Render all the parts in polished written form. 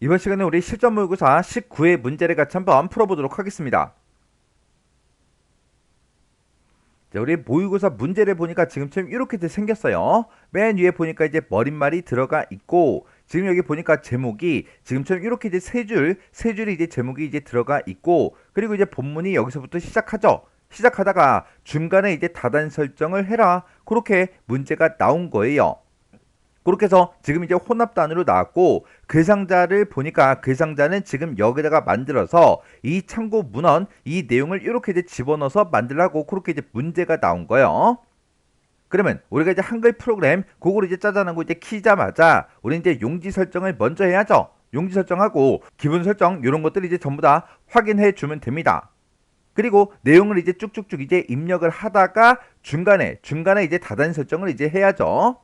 이번 시간에 우리 실전 모의고사 19회 문제를 같이 한번 풀어보도록 하겠습니다. 자, 우리 모의고사 문제를 보니까 지금처럼 이렇게 생겼어요. 맨 위에 보니까 이제 머릿말이 들어가 있고, 지금 여기 보니까 제목이 지금처럼 이렇게 이제 세 줄이 이제 제목이 이제 들어가 있고, 그리고 이제 본문이 여기서부터 시작하죠. 시작하다가 중간에 이제 다단 설정을 해라. 그렇게 문제가 나온 거예요. 그렇게 해서 지금 이제 혼합단으로 나왔고, 그 상자를 보니까 그 상자는 지금 여기다가 만들어서 이 참고 문헌 이 내용을 이렇게 이제 집어넣어서 만들라고 그렇게 이제 문제가 나온 거예요. 그러면 우리가 이제 한글 프로그램 그걸 이제 짜자는 이제 키자마자 우리 이제 용지 설정을 먼저 해야죠. 용지 설정하고 기본 설정 이런 것들 이제 전부 다 확인해 주면 됩니다. 그리고 내용을 이제 쭉쭉쭉 이제 입력을 하다가 중간에 이제 다단 설정을 이제 해야죠.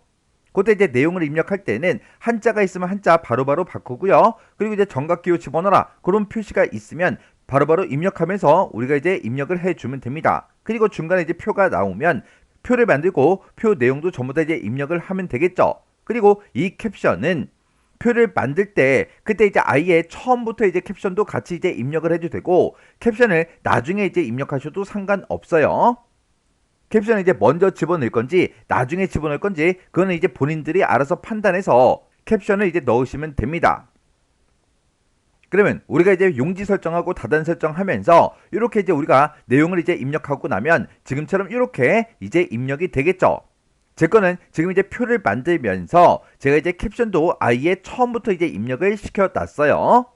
그때 이제 내용을 입력할 때는 한자가 있으면 한자 바로바로 바꾸고요. 그리고 이제 정각기호 집어넣어라. 그런 표시가 있으면 바로바로 입력하면서 우리가 이제 입력을 해주면 됩니다. 그리고 중간에 이제 표가 나오면 표를 만들고 표 내용도 전부 다 이제 입력을 하면 되겠죠. 그리고 이 캡션은 표를 만들 때 그때 이제 아예 처음부터 이제 캡션도 같이 이제 입력을 해도 되고 캡션을 나중에 이제 입력하셔도 상관없어요. 캡션을 이제 먼저 집어넣을 건지 나중에 집어넣을 건지 그거는 이제 본인들이 알아서 판단해서 캡션을 이제 넣으시면 됩니다. 그러면 우리가 이제 용지 설정하고 다단 설정하면서 이렇게 이제 우리가 내용을 이제 입력하고 나면 지금처럼 이렇게 이제 입력이 되겠죠. 제 거는 지금 이제 표를 만들면서 제가 이제 캡션도 아예 처음부터 이제 입력을 시켜놨어요.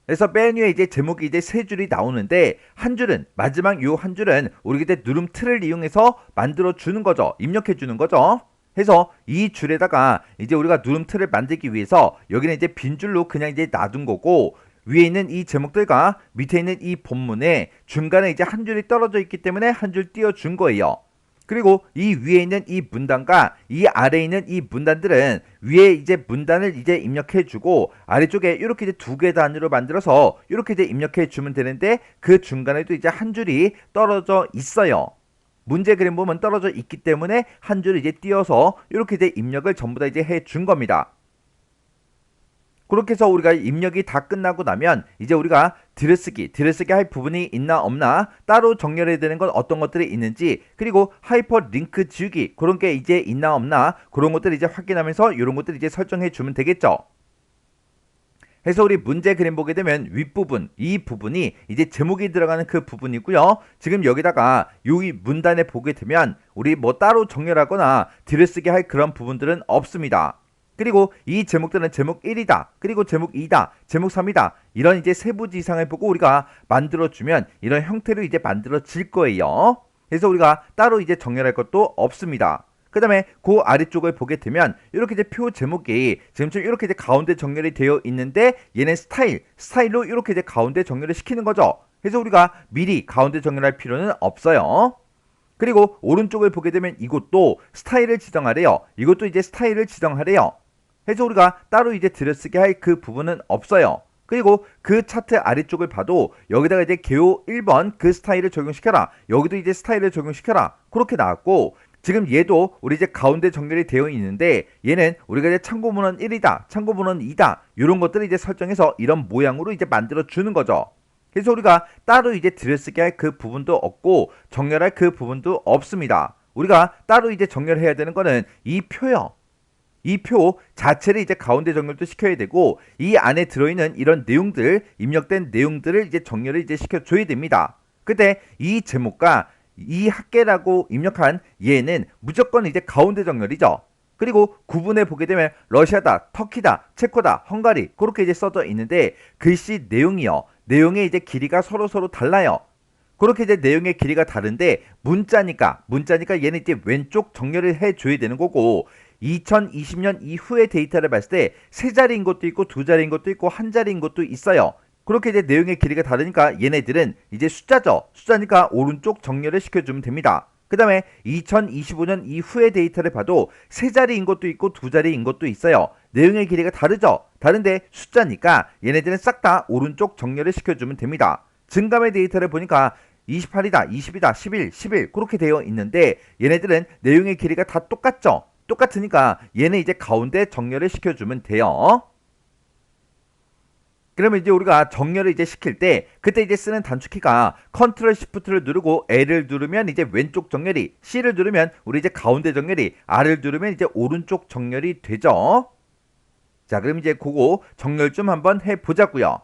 그래서 맨 위에 이제 제목이 이제 세 줄이 나오는데 한 줄은 마지막 요 한 줄은 우리가 이제 누름 틀을 이용해서 만들어 주는 거죠. 입력해 주는 거죠. 해서 이 줄에다가 이제 우리가 누름 틀을 만들기 위해서 여기는 이제 빈 줄로 그냥 이제 놔둔 거고 위에 있는 이 제목들과 밑에 있는 이 본문에 중간에 이제 한 줄이 떨어져 있기 때문에 한 줄 띄워 준 거예요. 그리고 이 위에 있는 이 문단과 이 아래에 있는 이 문단들은 위에 이제 문단을 이제 입력해 주고 아래쪽에 이렇게 이제 두 개 단위로 만들어서 이렇게 이제 입력해 주면 되는데 그 중간에도 이제 한 줄이 떨어져 있어요. 문제 그림 보면 떨어져 있기 때문에 한 줄을 이제 띄어서 이렇게 이제 입력을 전부 다 이제 해 준 겁니다. 그렇게 해서 우리가 입력이 다 끝나고 나면 이제 우리가 들여쓰기 할 부분이 있나 없나 따로 정렬해야 되는 건 어떤 것들이 있는지 그리고 하이퍼 링크 지우기 그런 게 이제 있나 없나 그런 것들을 이제 확인하면서 이런 것들을 이제 설정해 주면 되겠죠. 해서 우리 문제 그림 보게 되면 윗부분 이 부분이 이제 제목이 들어가는 그 부분이고요. 지금 여기다가 이 문단에 보게 되면 우리 뭐 따로 정렬하거나 들여쓰기 할 그런 부분들은 없습니다. 그리고 이 제목들은 제목 1이다. 그리고 제목 2다. 제목 3이다. 이런 이제 세부지상을 보고 우리가 만들어주면 이런 형태로 이제 만들어질 거예요. 그래서 우리가 따로 이제 정렬할 것도 없습니다. 그 다음에 그 아래쪽을 보게 되면 이렇게 이제 표 제목이 지금처럼 이렇게 이제 가운데 정렬이 되어 있는데 얘는 스타일로 이렇게 이제 가운데 정렬을 시키는 거죠. 그래서 우리가 미리 가운데 정렬할 필요는 없어요. 그리고 오른쪽을 보게 되면 이것도 스타일을 지정하래요. 이것도 이제 스타일을 지정하래요. 해서 우리가 따로 이제 들여쓰게 할 그 부분은 없어요. 그리고 그 차트 아래쪽을 봐도 여기다가 이제 개요 1번 그 스타일을 적용시켜라. 여기도 이제 스타일을 적용시켜라. 그렇게 나왔고 지금 얘도 우리 이제 가운데 정렬이 되어 있는데 얘는 우리가 이제 참고문헌 1이다. 참고문헌 2다. 이런 것들을 이제 설정해서 이런 모양으로 이제 만들어 주는 거죠. 그래서 우리가 따로 이제 들여쓰게 할 그 부분도 없고 정렬할 그 부분도 없습니다. 우리가 따로 이제 정렬해야 되는 거는 이 표요. 이 표 자체를 이제 가운데 정렬도 시켜야 되고 이 안에 들어있는 이런 내용들 입력된 내용들을 이제 정렬을 이제 시켜줘야 됩니다. 근데 이 제목과 이 학계라고 입력한 얘는 무조건 이제 가운데 정렬이죠. 그리고 구분해 보게 되면 러시아다, 터키다, 체코다, 헝가리 그렇게 이제 써져 있는데 글씨 내용이요. 내용의 이제 길이가 서로 달라요. 그렇게 이제 내용의 길이가 다른데 문자니까 얘는 이제 왼쪽 정렬을 해줘야 되는 거고 2020년 이후의 데이터를 봤을 때 세 자리인 것도 있고 두 자리인 것도 있고 한 자리인 것도 있어요. 그렇게 이제 내용의 길이가 다르니까 얘네들은 이제 숫자죠. 숫자니까 오른쪽 정렬을 시켜주면 됩니다. 그 다음에 2025년 이후의 데이터를 봐도 세 자리인 것도 있고 두 자리인 것도 있어요. 내용의 길이가 다르죠. 다른데 숫자니까 얘네들은 싹 다 오른쪽 정렬을 시켜주면 됩니다. 증감의 데이터를 보니까 28이다, 20이다, 11 그렇게 되어 있는데 얘네들은 내용의 길이가 다 똑같죠. 똑같으니까 얘는 이제 가운데 정렬을 시켜주면 돼요. 그러면 이제 우리가 정렬을 이제 시킬 때 그때 이제 쓰는 단축키가 컨트롤 시프트를 누르고 L을 누르면 이제 왼쪽 정렬이, C를 누르면 우리 이제 가운데 정렬이, R을 누르면 이제 오른쪽 정렬이 되죠. 자, 그럼 이제 그거 정렬 좀 한번 해보자고요.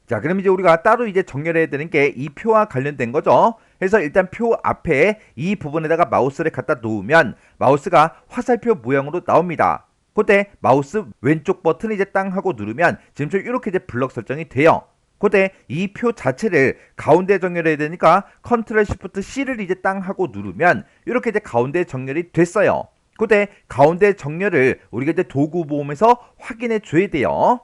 자, 그럼 이제 우리가 따로 이제 정렬해야 되는 게 이 표와 관련된 거죠. 그래서 일단 표 앞에 이 부분에다가 마우스를 갖다 놓으면 마우스가 화살표 모양으로 나옵니다. 그때 마우스 왼쪽 버튼을 이제 땅 하고 누르면 지금처럼 이렇게 이제 블럭 설정이 돼요. 그때 이 표 자체를 가운데 정렬해야 되니까 컨트롤 시프트 C를 이제 땅 하고 누르면 이렇게 이제 가운데 정렬이 됐어요. 그때 가운데 정렬을 우리가 이제 도구 모음에서 확인해 줘야 돼요.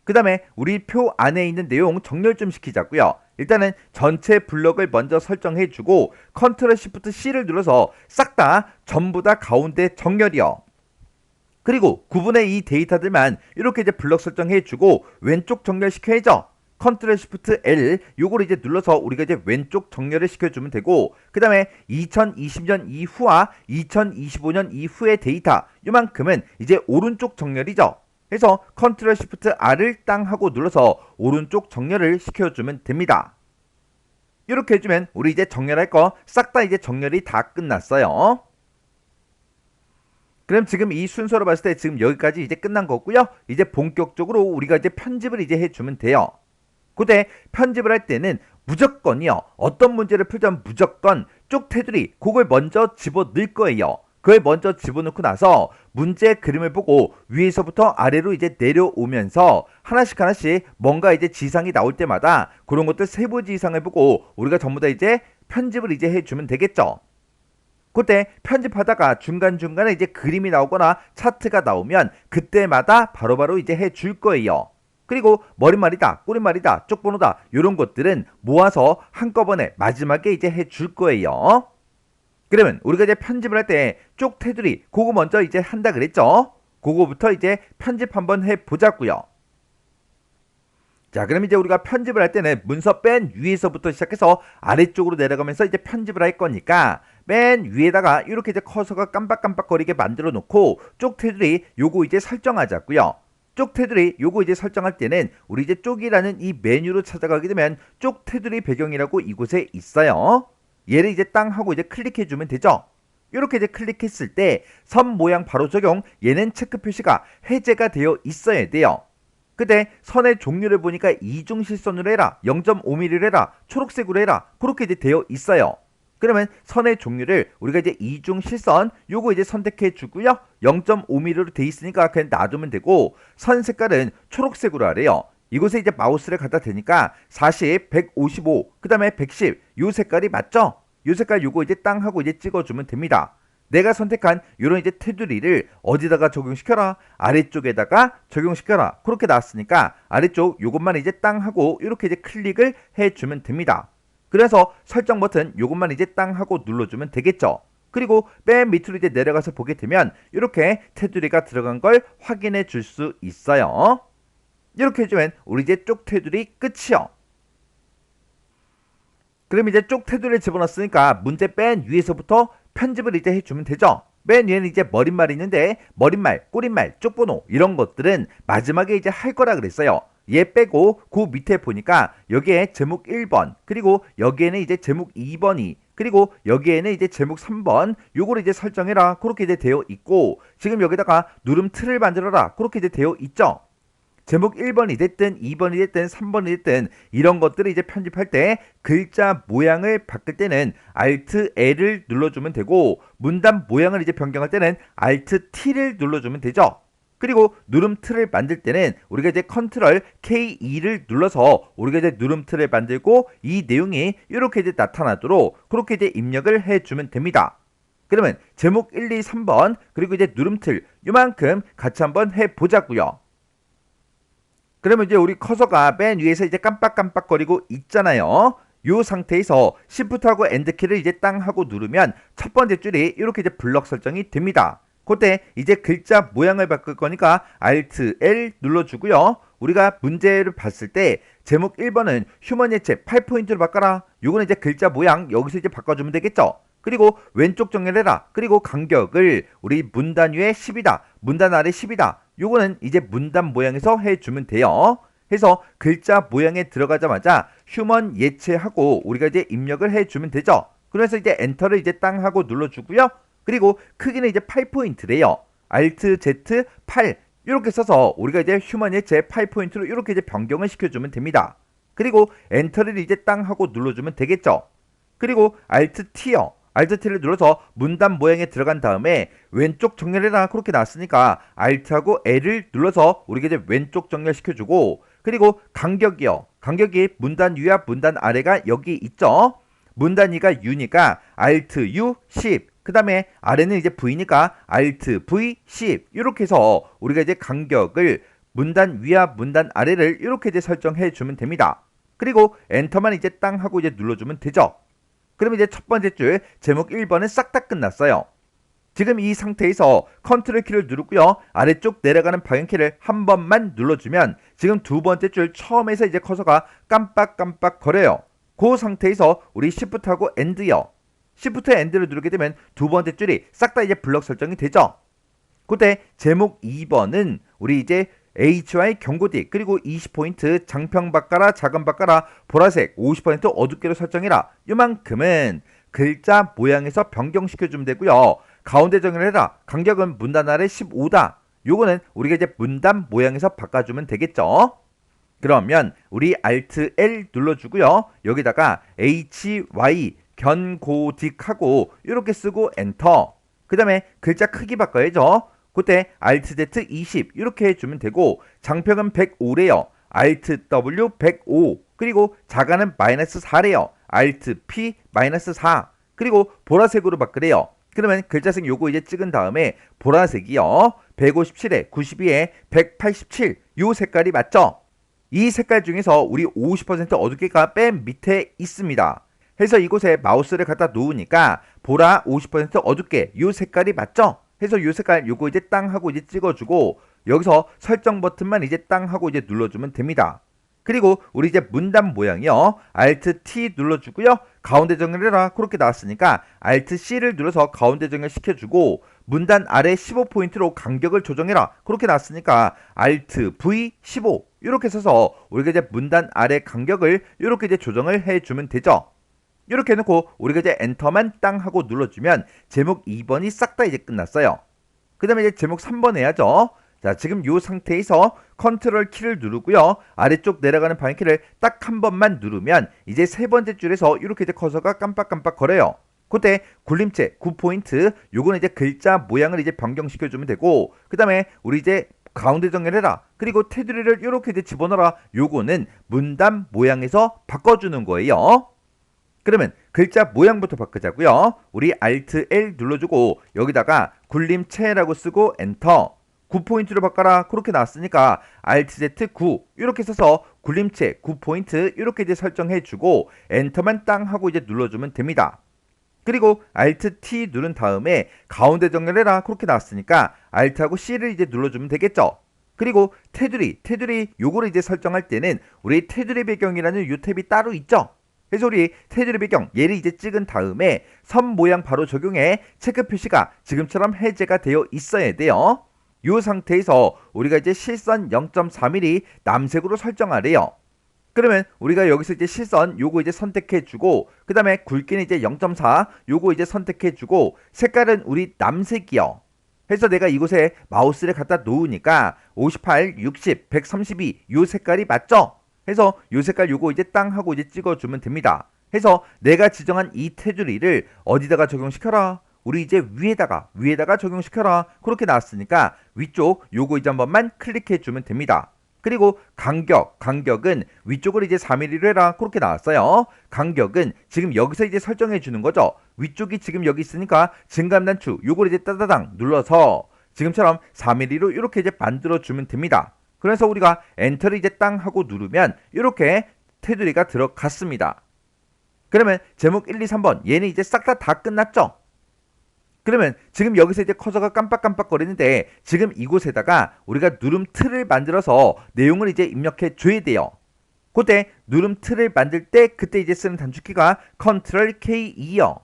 그 다음에 우리 표 안에 있는 내용 정렬 좀 시키자고요. 일단은 전체 블럭을 먼저 설정해 주고 컨트롤 시프트 C를 눌러서 싹 다 전부 다 가운데 정렬이요. 그리고 구분의 이 데이터들만 이렇게 이제 블럭 설정해 주고 왼쪽 정렬 시켜야죠. 컨트롤 시프트 L 요걸 이제 눌러서 우리가 이제 왼쪽 정렬을 시켜주면 되고, 그 다음에 2020년 이후와 2025년 이후의 데이터 요만큼은 이제 오른쪽 정렬이죠. 그래서 컨트롤 시프트 R을 땅 하고 눌러서 오른쪽 정렬을 시켜주면 됩니다. 이렇게 해주면 우리 이제 정렬할 거 싹 다 이제 정렬이 다 끝났어요. 그럼 지금 이 순서로 봤을 때 지금 여기까지 이제 끝난 거고요. 이제 본격적으로 우리가 이제 편집을 이제 해주면 돼요. 그때 편집을 할 때는 무조건이요. 어떤 문제를 풀자면 무조건 쪽 테두리 그걸 먼저 집어 넣을 거예요. 그걸 먼저 집어넣고 나서 문제 그림을 보고 위에서부터 아래로 이제 내려오면서 하나씩 뭔가 이제 지상이 나올 때마다 그런 것들 세부 지상을 보고 우리가 전부 다 이제 편집을 이제 해주면 되겠죠. 그때 편집하다가 중간중간에 이제 그림이 나오거나 차트가 나오면 그때마다 바로바로 이제 해줄 거예요. 그리고 머릿말이다, 꼬릿말이다, 쪽번호다 이런 것들은 모아서 한꺼번에 마지막에 이제 해줄 거예요. 그러면 우리가 이제 편집을 할 때 쪽 테두리 그거 먼저 이제 한다 그랬죠. 그거부터 이제 편집 한번 해보자고요. 자, 그럼 이제 우리가 편집을 할 때는 문서 맨 위에서부터 시작해서 아래쪽으로 내려가면서 이제 편집을 할 거니까 맨 위에다가 이렇게 이제 커서가 깜빡깜빡거리게 만들어 놓고 쪽 테두리 요거 이제 설정하자고요. 쪽 테두리 요거 이제 설정할 때는 우리 이제 쪽이라는 이 메뉴로 찾아가게 되면 쪽 테두리 배경이라고 이곳에 있어요. 얘를 이제 땅 하고 이제 클릭해 주면 되죠. 이렇게 이제 클릭했을 때 선 모양 바로 적용, 얘는 체크 표시가 해제가 되어 있어야 돼요. 근데 선의 종류를 보니까 이중 실선으로 해라, 0.5mm로 해라, 초록색으로 해라, 그렇게 이제 되어 있어요. 그러면 선의 종류를 우리가 이제 이중 실선 요거 이제 선택해 주고요. 0.5mm로 돼 있으니까 그냥 놔두면 되고, 선 색깔은 초록색으로 하래요. 이곳에 이제 마우스를 갖다 대니까 40, 155, 그 다음에 110 요 색깔이 맞죠? 요 색깔 요거 이제 땅 하고 이제 찍어주면 됩니다. 내가 선택한 요런 이제 테두리를 어디다가 적용시켜라? 아래쪽에다가 적용시켜라. 그렇게 나왔으니까 아래쪽 요것만 이제 땅 하고 이렇게 이제 클릭을 해주면 됩니다. 그래서 설정 버튼 요것만 이제 땅 하고 눌러주면 되겠죠. 그리고 맨 밑으로 이제 내려가서 보게 되면 이렇게 테두리가 들어간 걸 확인해 줄 수 있어요. 이렇게 해주면 우리 이제 쪽 테두리 끝이요. 그럼 이제 쪽 테두리를 집어넣었으니까 문제 맨 위에서부터 편집을 이제 해주면 되죠. 맨 위에는 이제 머릿말이 있는데 머릿말, 꼬릿말, 쪽번호 이런 것들은 마지막에 이제 할 거라 그랬어요. 얘 빼고 그 밑에 보니까 여기에 제목 1번, 그리고 여기에는 이제 제목 2번이, 그리고 여기에는 이제 제목 3번 요거를 이제 설정해라 그렇게 이제 되어 있고, 지금 여기다가 누름 틀을 만들어라 그렇게 이제 되어 있죠. 제목 1번이 됐든 2번이 됐든 3번이 됐든 이런 것들을 이제 편집할 때 글자 모양을 바꿀 때는 Alt L을 눌러주면 되고, 문단 모양을 이제 변경할 때는 Alt T를 눌러주면 되죠. 그리고 누름 틀을 만들 때는 우리가 이제 컨트롤 K2를 눌러서 우리가 이제 누름 틀을 만들고 이 내용이 이렇게 이제 나타나도록 그렇게 이제 입력을 해주면 됩니다. 그러면 제목 1, 2, 3번 그리고 이제 누름 틀 요만큼 같이 한번 해보자고요. 그러면 이제 우리 커서가 맨 위에서 이제 깜빡깜빡거리고 있잖아요. 이 상태에서 Shift하고 End키를 이제 땅 하고 누르면 첫 번째 줄이 이렇게 이제 블럭 설정이 됩니다. 그때 이제 글자 모양을 바꿀 거니까 Alt L 눌러주고요. 우리가 문제를 봤을 때 제목 1번은 휴먼 예체 8포인트로 바꿔라. 요거는 이제 글자 모양 여기서 이제 바꿔주면 되겠죠. 그리고 왼쪽 정렬해라. 그리고 간격을 우리 문단 위에 10이다. 문단 아래 10이다. 요거는 이제 문단 모양에서 해주면 돼요. 해서 글자 모양에 들어가자마자 휴먼 예체하고 우리가 이제 입력을 해주면 되죠. 그래서 이제 엔터를 이제 땅 하고 눌러주고요. 그리고 크기는 이제 8포인트래요. Alt Z 8 이렇게 써서 우리가 이제 휴먼 예체 8포인트로 이렇게 이제 변경을 시켜주면 됩니다. 그리고 엔터를 이제 땅 하고 눌러주면 되겠죠. 그리고 Alt T요. Alt T를 눌러서 문단 모양에 들어간 다음에 왼쪽 정렬해라 그렇게 나왔으니까 Alt하고 L을 눌러서 우리가 이제 왼쪽 정렬 시켜주고 그리고 간격이요. 간격이 문단 위와 문단 아래가 여기 있죠. 문단 위가 U니까 Alt U 10. 그 다음에 아래는 이제 V니까 Alt V 10. 이렇게 해서 우리가 이제 간격을 문단 위와 문단 아래를 이렇게 이제 설정해 주면 됩니다. 그리고 엔터만 이제 땅 하고 이제 눌러주면 되죠. 그러면 이제 첫 번째 줄 제목 1번은 싹 다 끝났어요. 지금 이 상태에서 컨트롤 키를 누르고요. 아래쪽 내려가는 방향키를 한 번만 눌러주면 지금 두 번째 줄 처음에서 이제 커서가 깜빡깜빡 거려요. 그 상태에서 우리 Shift하고 End요. Shift End를 누르게 되면 두 번째 줄이 싹 다 이제 블럭 설정이 되죠. 그때 제목 2번은 우리 이제 HY 경고딕 그리고 20포인트 장평 바꿔라 작은 바꿔라 보라색 50% 어둡게로 설정해라. 이만큼은 글자 모양에서 변경시켜주면 되고요. 가운데 정의를 해라. 간격은 문단 아래 15다. 요거는 우리가 이제 문단 모양에서 바꿔주면 되겠죠. 그러면 우리 Alt L 눌러주고요. 여기다가 HY 견고딕하고 이렇게 쓰고 엔터. 그 다음에 글자 크기 바꿔야죠. 그때 Alt Z 20 이렇게 해주면 되고 장평은 105래요. Alt W 105 그리고 자가는 마이너스 4래요. Alt P 마이너스 4 그리고 보라색으로 바꾸래요. 그러면 글자색 요거 이제 찍은 다음에 보라색이요. 157에 92에 187 요 색깔이 맞죠? 이 색깔 중에서 우리 50% 어둡게가 맨 밑에 있습니다. 해서 이곳에 마우스를 갖다 놓으니까 보라 50% 어둡게 요 색깔이 맞죠? 해서 요 색깔 요거 이제 땅 하고 이제 찍어주고 여기서 설정 버튼만 이제 땅 하고 이제 눌러주면 됩니다. 그리고 우리 이제 문단 모양이요. Alt T 눌러주고요. 가운데 정렬해라 그렇게 나왔으니까 Alt C를 눌러서 가운데 정렬 시켜주고 문단 아래 15포인트로 간격을 조정해라 그렇게 나왔으니까 Alt V 15 이렇게 써서 우리가 이제 문단 아래 간격을 이렇게 이제 조정을 해주면 되죠. 이렇게 해놓고 우리가 이제 엔터만 땅 하고 눌러주면 제목 2번이 싹 다 이제 끝났어요. 그 다음에 이제 제목 3번 해야죠. 자, 지금 이 상태에서 컨트롤 키를 누르고요. 아래쪽 내려가는 방향키를 딱 한 번만 누르면 이제 세 번째 줄에서 이렇게 이제 커서가 깜빡깜빡 거려요. 그때 굴림체 9포인트 요거는 이제 글자 모양을 이제 변경시켜주면 되고 그 다음에 우리 이제 가운데 정렬해라. 그리고 테두리를 이렇게 이제 집어넣어라. 요거는 문단 모양에서 바꿔주는 거예요. 그러면 글자 모양부터 바꾸자고요. 우리 Alt L 눌러주고 여기다가 굴림체라고 쓰고 엔터. 9포인트로 바꿔라 그렇게 나왔으니까 Alt Z 9 이렇게 써서 굴림체 9포인트 이렇게 이제 설정해주고 엔터만 땅 하고 이제 눌러주면 됩니다. 그리고 Alt T 누른 다음에 가운데 정렬해라 그렇게 나왔으니까 Alt하고 C를 이제 눌러주면 되겠죠. 그리고 테두리 요거를 이제 설정할 때는 우리 테두리 배경이라는 요 탭이 따로 있죠. 그래서 우리 테두리 배경 얘를 이제 찍은 다음에 선 모양 바로 적용해 체크 표시가 지금처럼 해제가 되어 있어야 돼요. 이 상태에서 우리가 이제 실선 0.4mm 남색으로 설정하래요. 그러면 우리가 여기서 이제 실선 요거 이제 선택해주고 그 다음에 굵기는 이제 0.4 요거 이제 선택해주고 색깔은 우리 남색이요. 해서 내가 이곳에 마우스를 갖다 놓으니까 58, 60, 132 요 색깔이 맞죠? 해서 요 색깔 요거 이제 땅 하고 이제 찍어주면 됩니다. 해서 내가 지정한 이 테두리를 어디다가 적용시켜라? 우리 이제 위에다가 적용시켜라. 그렇게 나왔으니까 위쪽 요거 이제 한 번만 클릭해 주면 됩니다. 그리고 간격은 위쪽을 이제 4mm로 해라. 그렇게 나왔어요. 간격은 지금 여기서 이제 설정해 주는 거죠. 위쪽이 지금 여기 있으니까 증감 단추 요걸 이제 따다당 눌러서 지금처럼 4mm로 이렇게 이제 만들어 주면 됩니다. 그래서 우리가 엔터를 이제 땅 하고 누르면 이렇게 테두리가 들어갔습니다. 그러면 제목 1, 2, 3번 얘는 이제 싹 다 끝났죠? 그러면 지금 여기서 이제 커서가 깜빡깜빡 거리는데 지금 이곳에다가 우리가 누름 틀을 만들어서 내용을 이제 입력해 줘야 돼요. 그때 누름 틀을 만들 때 그때 이제 쓰는 단축키가 Ctrl K2요.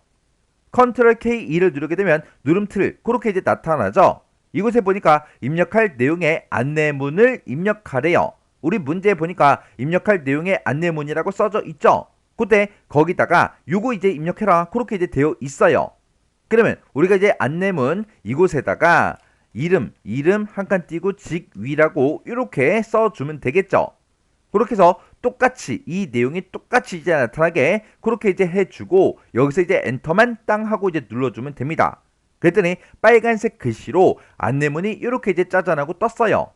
Ctrl K2를 누르게 되면 누름 틀 그렇게 이제 나타나죠. 이곳에 보니까 입력할 내용의 안내문을 입력하래요. 우리 문제에 보니까 입력할 내용의 안내문이라고 써져 있죠. 그때 거기다가 요거 이제 입력해라 그렇게 이제 되어 있어요. 그러면 우리가 이제 안내문 이곳에다가 이름 한 칸 띄고 직위라고 이렇게 써주면 되겠죠. 그렇게 해서 똑같이 이 내용이 똑같이 이제 나타나게 그렇게 이제 해주고 여기서 이제 엔터만 땅 하고 이제 눌러주면 됩니다. 그랬더니 빨간색 글씨로 안내문이 이렇게 이제 짜잔하고 떴어요.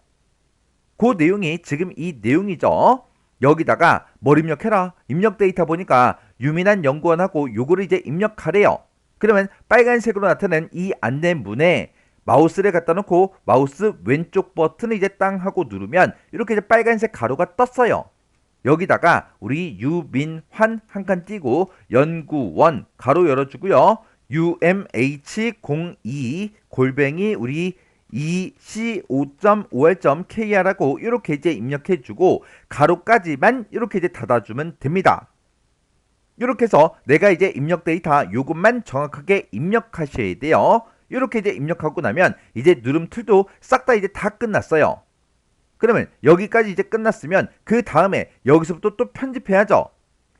그 내용이 지금 이 내용이죠. 여기다가 뭘 입력해라. 입력 데이터 보니까 유민한 연구원하고 요거를 이제 입력하래요. 그러면 빨간색으로 나타낸 이 안내문에 마우스를 갖다 놓고 마우스 왼쪽 버튼을 이제 땅 하고 누르면 이렇게 이제 빨간색 가로가 떴어요. 여기다가 우리 유민환 한 칸 띄고 연구원 가로 열어주고요. umh02 골뱅이 우리 ec5.5r.kr하고 이렇게 이제 입력해주고 가로까지만 이렇게 이제 닫아주면 됩니다. 이렇게 해서 내가 이제 입력 데이터 요것만 정확하게 입력하셔야 돼요. 이렇게 이제 입력하고 나면 이제 누름툴도 싹 다 이제 다 끝났어요. 그러면 여기까지 이제 끝났으면 그 다음에 여기서부터 또 편집해야죠.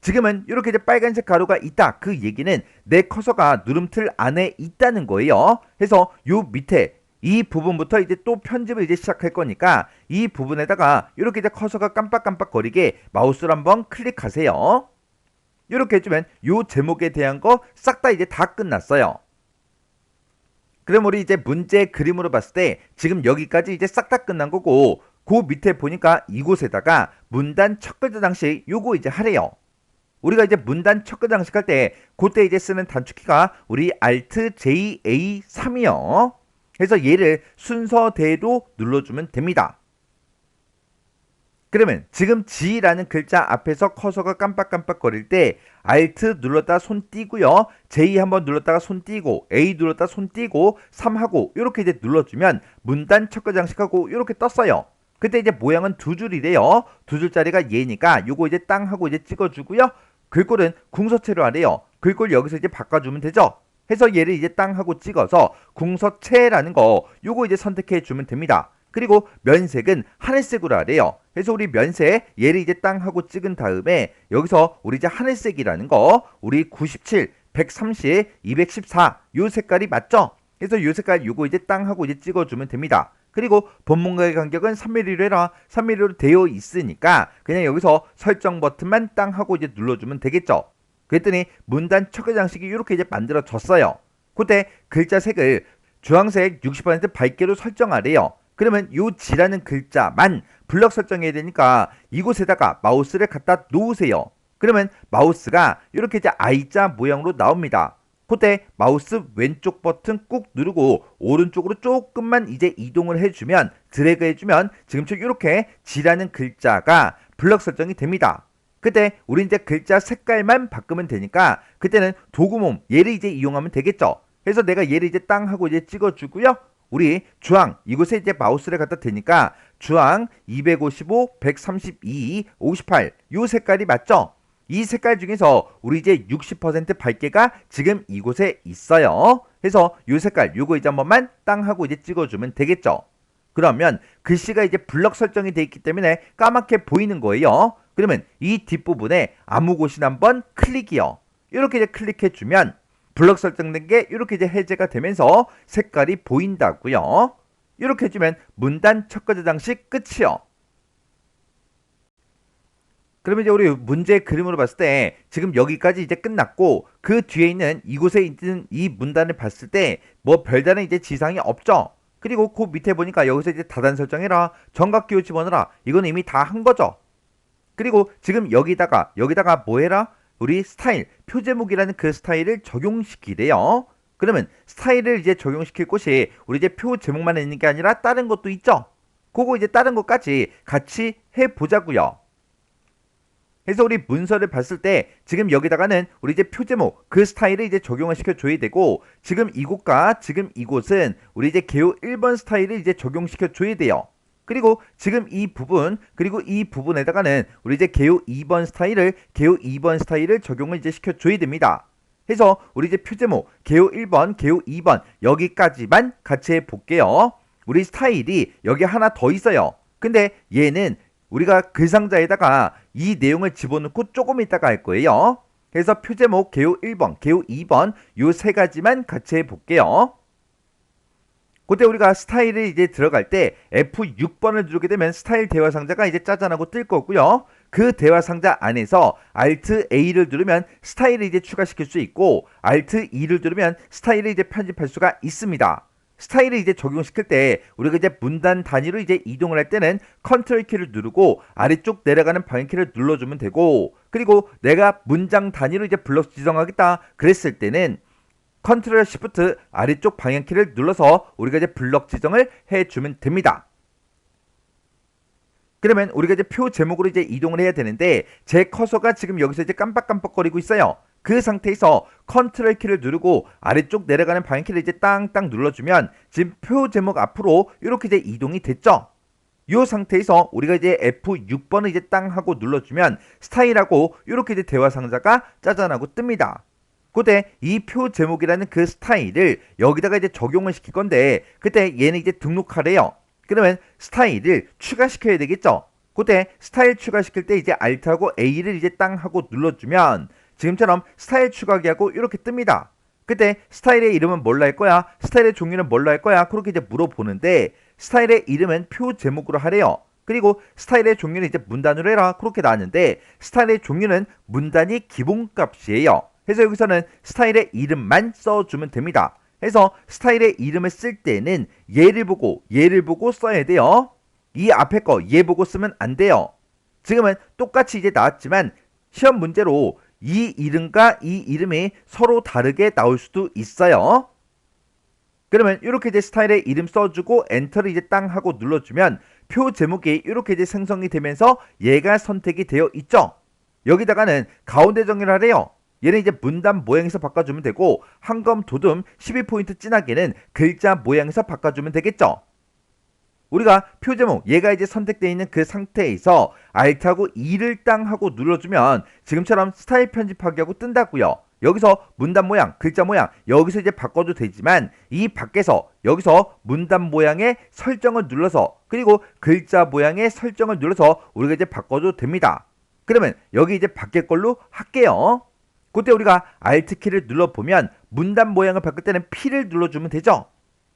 지금은 이렇게 이제 빨간색 가로가 있다. 그 얘기는 내 커서가 누름틀 안에 있다는 거예요. 그래서 요 밑에 이 부분부터 이제 또 편집을 이제 시작할 거니까 이 부분에다가 이렇게 이제 커서가 깜빡깜빡거리게 마우스를 한번 클릭하세요. 이렇게 해주면 요 제목에 대한 거 싹 다 이제 다 끝났어요. 그럼 우리 이제 문제 그림으로 봤을 때 지금 여기까지 이제 싹 다 끝난 거고 그 밑에 보니까 이곳에다가 문단 첫 글자 장식 요거 이제 하래요. 우리가 이제 문단 첫 글자 장식 할 때 그때 이제 쓰는 단축키가 우리 Alt J A 3이요. 그래서 얘를 순서대로 눌러주면 됩니다. 그러면 지금 G라는 글자 앞에서 커서가 깜빡깜빡거릴 때 Alt 눌렀다가 손 띄고요. J 한번 눌렀다가 손 띄고 A 눌렀다가 손 띄고 3하고 이렇게 이제 눌러주면 문단 첫 글자 장식하고 이렇게 떴어요. 그때 이제 모양은 두 줄이래요. 두 줄짜리가 얘니까 요거 이제 땅 하고 이제 찍어주고요. 글꼴은 궁서체로 하래요. 글꼴 여기서 이제 바꿔주면 되죠. 해서 얘를 이제 땅 하고 찍어서 궁서체라는 거 요거 이제 선택해 주면 됩니다. 그리고 면색은 하늘색으로 하래요. 그래서 우리 면색 얘를 이제 땅 하고 찍은 다음에 여기서 우리 이제 하늘색이라는 거 우리 97, 130, 214 요 색깔이 맞죠? 그래서 요 색깔 요거 이제 땅 하고 이제 찍어주면 됩니다. 그리고 본문과의 간격은 3mm로 해라. 3mm로 되어 있으니까 그냥 여기서 설정 버튼만 땅 하고 이제 눌러주면 되겠죠. 그랬더니 문단 첫 글자 장식이 이렇게 이제 만들어졌어요. 그때 글자 색을 주황색 60% 밝게로 설정하래요. 그러면 요 G라는 글자만 블럭 설정해야 되니까 이곳에다가 마우스를 갖다 놓으세요. 그러면 마우스가 이렇게 이제 I자 모양으로 나옵니다. 그때 마우스 왼쪽 버튼 꾹 누르고 오른쪽으로 조금만 이제 이동을 해주면 드래그 해주면 지금처럼 이렇게 G라는 글자가 블럭 설정이 됩니다. 그때 우리 이제 글자 색깔만 바꾸면 되니까 그때는 도구몸 얘를 이제 이용하면 되겠죠. 그래서 내가 얘를 이제 땅 하고 이제 찍어주고요. 우리 주황 이곳에 이제 마우스를 갖다 대니까 주황 255, 132, 58 요 색깔이 맞죠? 이 색깔 중에서 우리 이제 60% 밝게가 지금 이곳에 있어요. 그래서 요 색깔 요거 이제 한 번만 땅 하고 이제 찍어주면 되겠죠. 그러면 글씨가 이제 블럭 설정이 되어 있기 때문에 까맣게 보이는 거예요. 그러면 이 뒷부분에 아무 곳이나 한번 클릭이요. 이렇게 이제 클릭해주면 블럭 설정된 게 이렇게 이제 해제가 되면서 색깔이 보인다고요. 이렇게 해주면 문단 첫 글자 장식 끝이요. 그러면 이제 우리 문제 그림으로 봤을 때 지금 여기까지 이제 끝났고 그 뒤에 있는 이곳에 있는 이 문단을 봤을 때 뭐 별다른 이제 지상이 없죠. 그리고 그 밑에 보니까 여기서 이제 다단 설정해라, 정각기호 집어넣어라, 이건 이미 다 한 거죠. 그리고 지금 여기다가 뭐 해라? 우리 스타일, 표제목이라는 그 스타일을 적용시키래요. 그러면 스타일을 이제 적용시킬 곳이 우리 이제 표 제목만 있는 게 아니라 다른 것도 있죠. 그거 이제 다른 것까지 같이 해보자고요. 그래서 우리 문서를 봤을 때 지금 여기다가는 우리 이제 표제목 그 스타일을 이제 적용을 시켜줘야 되고 지금 이곳과 지금 이곳은 우리 이제 개요 1번 스타일을 이제 적용시켜줘야 돼요. 그리고 지금 이 부분 그리고 이 부분에다가는 우리 이제 개요 2번 스타일을 적용을 이제 시켜줘야 됩니다. 해서 우리 이제 표제목 개요 1번, 개요 2번 여기까지만 같이 해볼게요. 우리 스타일이 여기 하나 더 있어요. 근데 얘는 우리가 글 상자에다가 이 내용을 집어넣고 조금 있다가 할 거예요. 그래서 표 제목 개요 1번, 개요 2번 요 세 가지만 같이 해볼게요. 그때 우리가 스타일을 이제 들어갈 때 F6번을 누르게 되면 스타일 대화 상자가 이제 짜잔하고 뜰 거고요. 그 대화 상자 안에서 Alt A를 누르면 스타일을 이제 추가시킬 수 있고 Alt E를 누르면 스타일을 이제 편집할 수가 있습니다. 스타일을 이제 적용시킬 때 우리가 이제 문단 단위로 이제 이동을 할 때는 컨트롤 키를 누르고 아래쪽 내려가는 방향키를 눌러주면 되고, 그리고 내가 문장 단위로 이제 블록 지정하겠다 그랬을 때는 컨트롤 시프트 아래쪽 방향키를 눌러서 우리가 이제 블럭 지정을 해주면 됩니다. 그러면 우리가 이제 표 제목으로 이제 이동을 해야 되는데 제 커서가 지금 여기서 이제 깜빡깜빡거리고 있어요. 그 상태에서 컨트롤 키를 누르고 아래쪽 내려가는 방향키를 이제 땅땅 눌러주면 지금 표 제목 앞으로 이렇게 이제 이동이 됐죠. 이 상태에서 우리가 이제 F6번을 이제 땅 하고 눌러주면 스타일하고 이렇게 이제 대화 상자가 짜잔하고 뜹니다. 그때 이 표 제목이라는 그 스타일을 여기다가 이제 적용을 시킬 건데 그때 얘는 이제 등록하래요. 그러면 스타일을 추가시켜야 되겠죠. 그때 스타일 추가시킬 때 이제 Alt하고 A를 이제 땅 하고 눌러주면 지금처럼 스타일 추가하기 하고 이렇게 뜹니다. 그때 스타일의 이름은 뭘로 할 거야? 스타일의 종류는 뭘로 할 거야? 그렇게 이제 물어보는데 스타일의 이름은 표 제목으로 하래요. 그리고 스타일의 종류는 이제 문단으로 해라 그렇게 나왔는데 스타일의 종류는 문단이 기본값이에요. 그래서 여기서는 스타일의 이름만 써주면 됩니다. 그래서 스타일의 이름을 쓸 때는 얘를 보고 써야 돼요. 이 앞에 거 얘 보고 쓰면 안 돼요. 지금은 똑같이 이제 나왔지만 시험 문제로 이 이름과 이 이름이 서로 다르게 나올 수도 있어요. 그러면 이렇게 이제 스타일의 이름 써주고 엔터를 이제 땅 하고 눌러주면 표 제목이 이렇게 이제 생성이 되면서 얘가 선택이 되어 있죠. 여기다가는 가운데 정리를 하래요. 얘는 이제 문단 모양에서 바꿔주면 되고 한검 도둠 12포인트 진하게는 글자 모양에서 바꿔주면 되겠죠. 우리가 표 제목 얘가 이제 선택되어 있는 그 상태에서 Alt하고 E를 땅 하고 눌러주면 지금처럼 스타일 편집하기 하고 뜬다고요. 여기서 문단 모양, 글자 모양 여기서 이제 바꿔도 되지만 이 밖에서 여기서 문단 모양의 설정을 눌러서 그리고 글자 모양의 설정을 눌러서 우리가 이제 바꿔도 됩니다. 그러면 여기 이제 바뀔 걸로 할게요. 그때 우리가 Alt키를 눌러보면 문단 모양을 바꿀 때는 P를 눌러주면 되죠.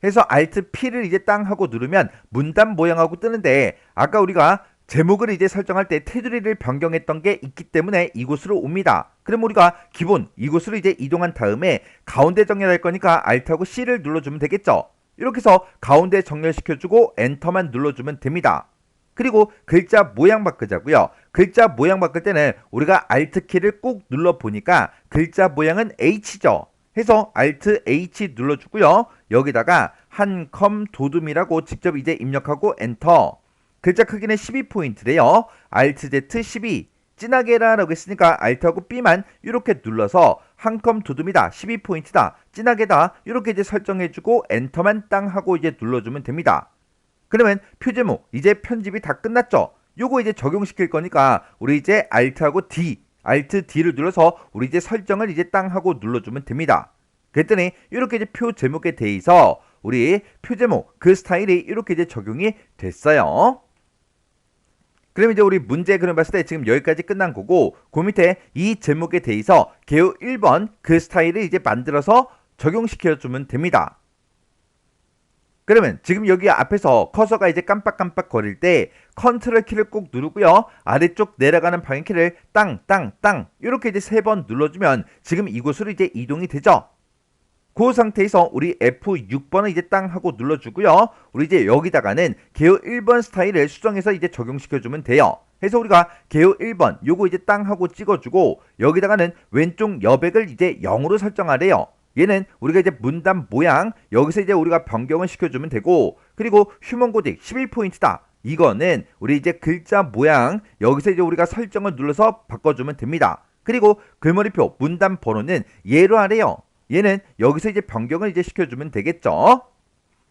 그래서 Alt P를 이제 땅 하고 누르면 문단 모양하고 뜨는데 아까 우리가 제목을 이제 설정할 때 테두리를 변경했던 게 있기 때문에 이곳으로 옵니다. 그럼 우리가 기본 이곳으로 이제 이동한 다음에 가운데 정렬할 거니까 Alt하고 C를 눌러주면 되겠죠. 이렇게 해서 가운데 정렬시켜주고 엔터만 눌러주면 됩니다. 그리고 글자 모양 바꾸자고요. 글자 모양 바꿀 때는 우리가 Alt키를 꾹 눌러보니까 글자 모양은 H죠. 해서 Alt H 눌러주고요. 여기다가 한컴 도둠이라고 직접 이제 입력하고 엔터. 글자 크기는 12포인트래요. Alt Z 12. 진하게 해라라고 했으니까 Alt하고 B만 이렇게 눌러서 한컴 도둠이다. 12포인트다. 진하게다. 이렇게 이제 설정해주고 엔터만 땅 하고 이제 눌러주면 됩니다. 그러면 표 제목 이제 편집이 다 끝났죠. 요거 이제 적용시킬 거니까 우리 이제 Alt하고 D, Alt D를 눌러서 우리 이제 설정을 이제 땅 하고 눌러주면 됩니다. 그랬더니 이렇게 이제 표 제목에 대해서 우리 표 제목 그 스타일이 이렇게 이제 적용이 됐어요. 그럼 이제 우리 문제 그림 봤을 때 지금 여기까지 끝난 거고 그 밑에 이 제목에 대해서 개요 1번 그 스타일을 이제 만들어서 적용시켜주면 됩니다. 그러면 지금 여기 앞에서 커서가 이제 깜빡깜빡 거릴 때 컨트롤 키를 꾹 누르고요. 아래쪽 내려가는 방향키를 땅땅땅 이렇게 이제 3번 눌러주면 지금 이곳으로 이제 이동이 되죠. 그 상태에서 우리 F6번을 이제 땅 하고 눌러주고요. 우리 이제 여기다가는 개요 1번 스타일을 수정해서 이제 적용시켜주면 돼요. 그래서 우리가 개요 1번 요거 이제 땅 하고 찍어주고 여기다가는 왼쪽 여백을 이제 0으로 설정하래요. 얘는 우리가 이제 문단 모양 여기서 이제 우리가 변경을 시켜주면 되고 그리고 휴먼 고딕 11포인트다. 이거는 우리 이제 글자 모양 여기서 이제 우리가 설정을 눌러서 바꿔주면 됩니다. 그리고 글머리표 문단 번호는 얘로 하래요. 얘는 여기서 이제 변경을 이제 시켜주면 되겠죠.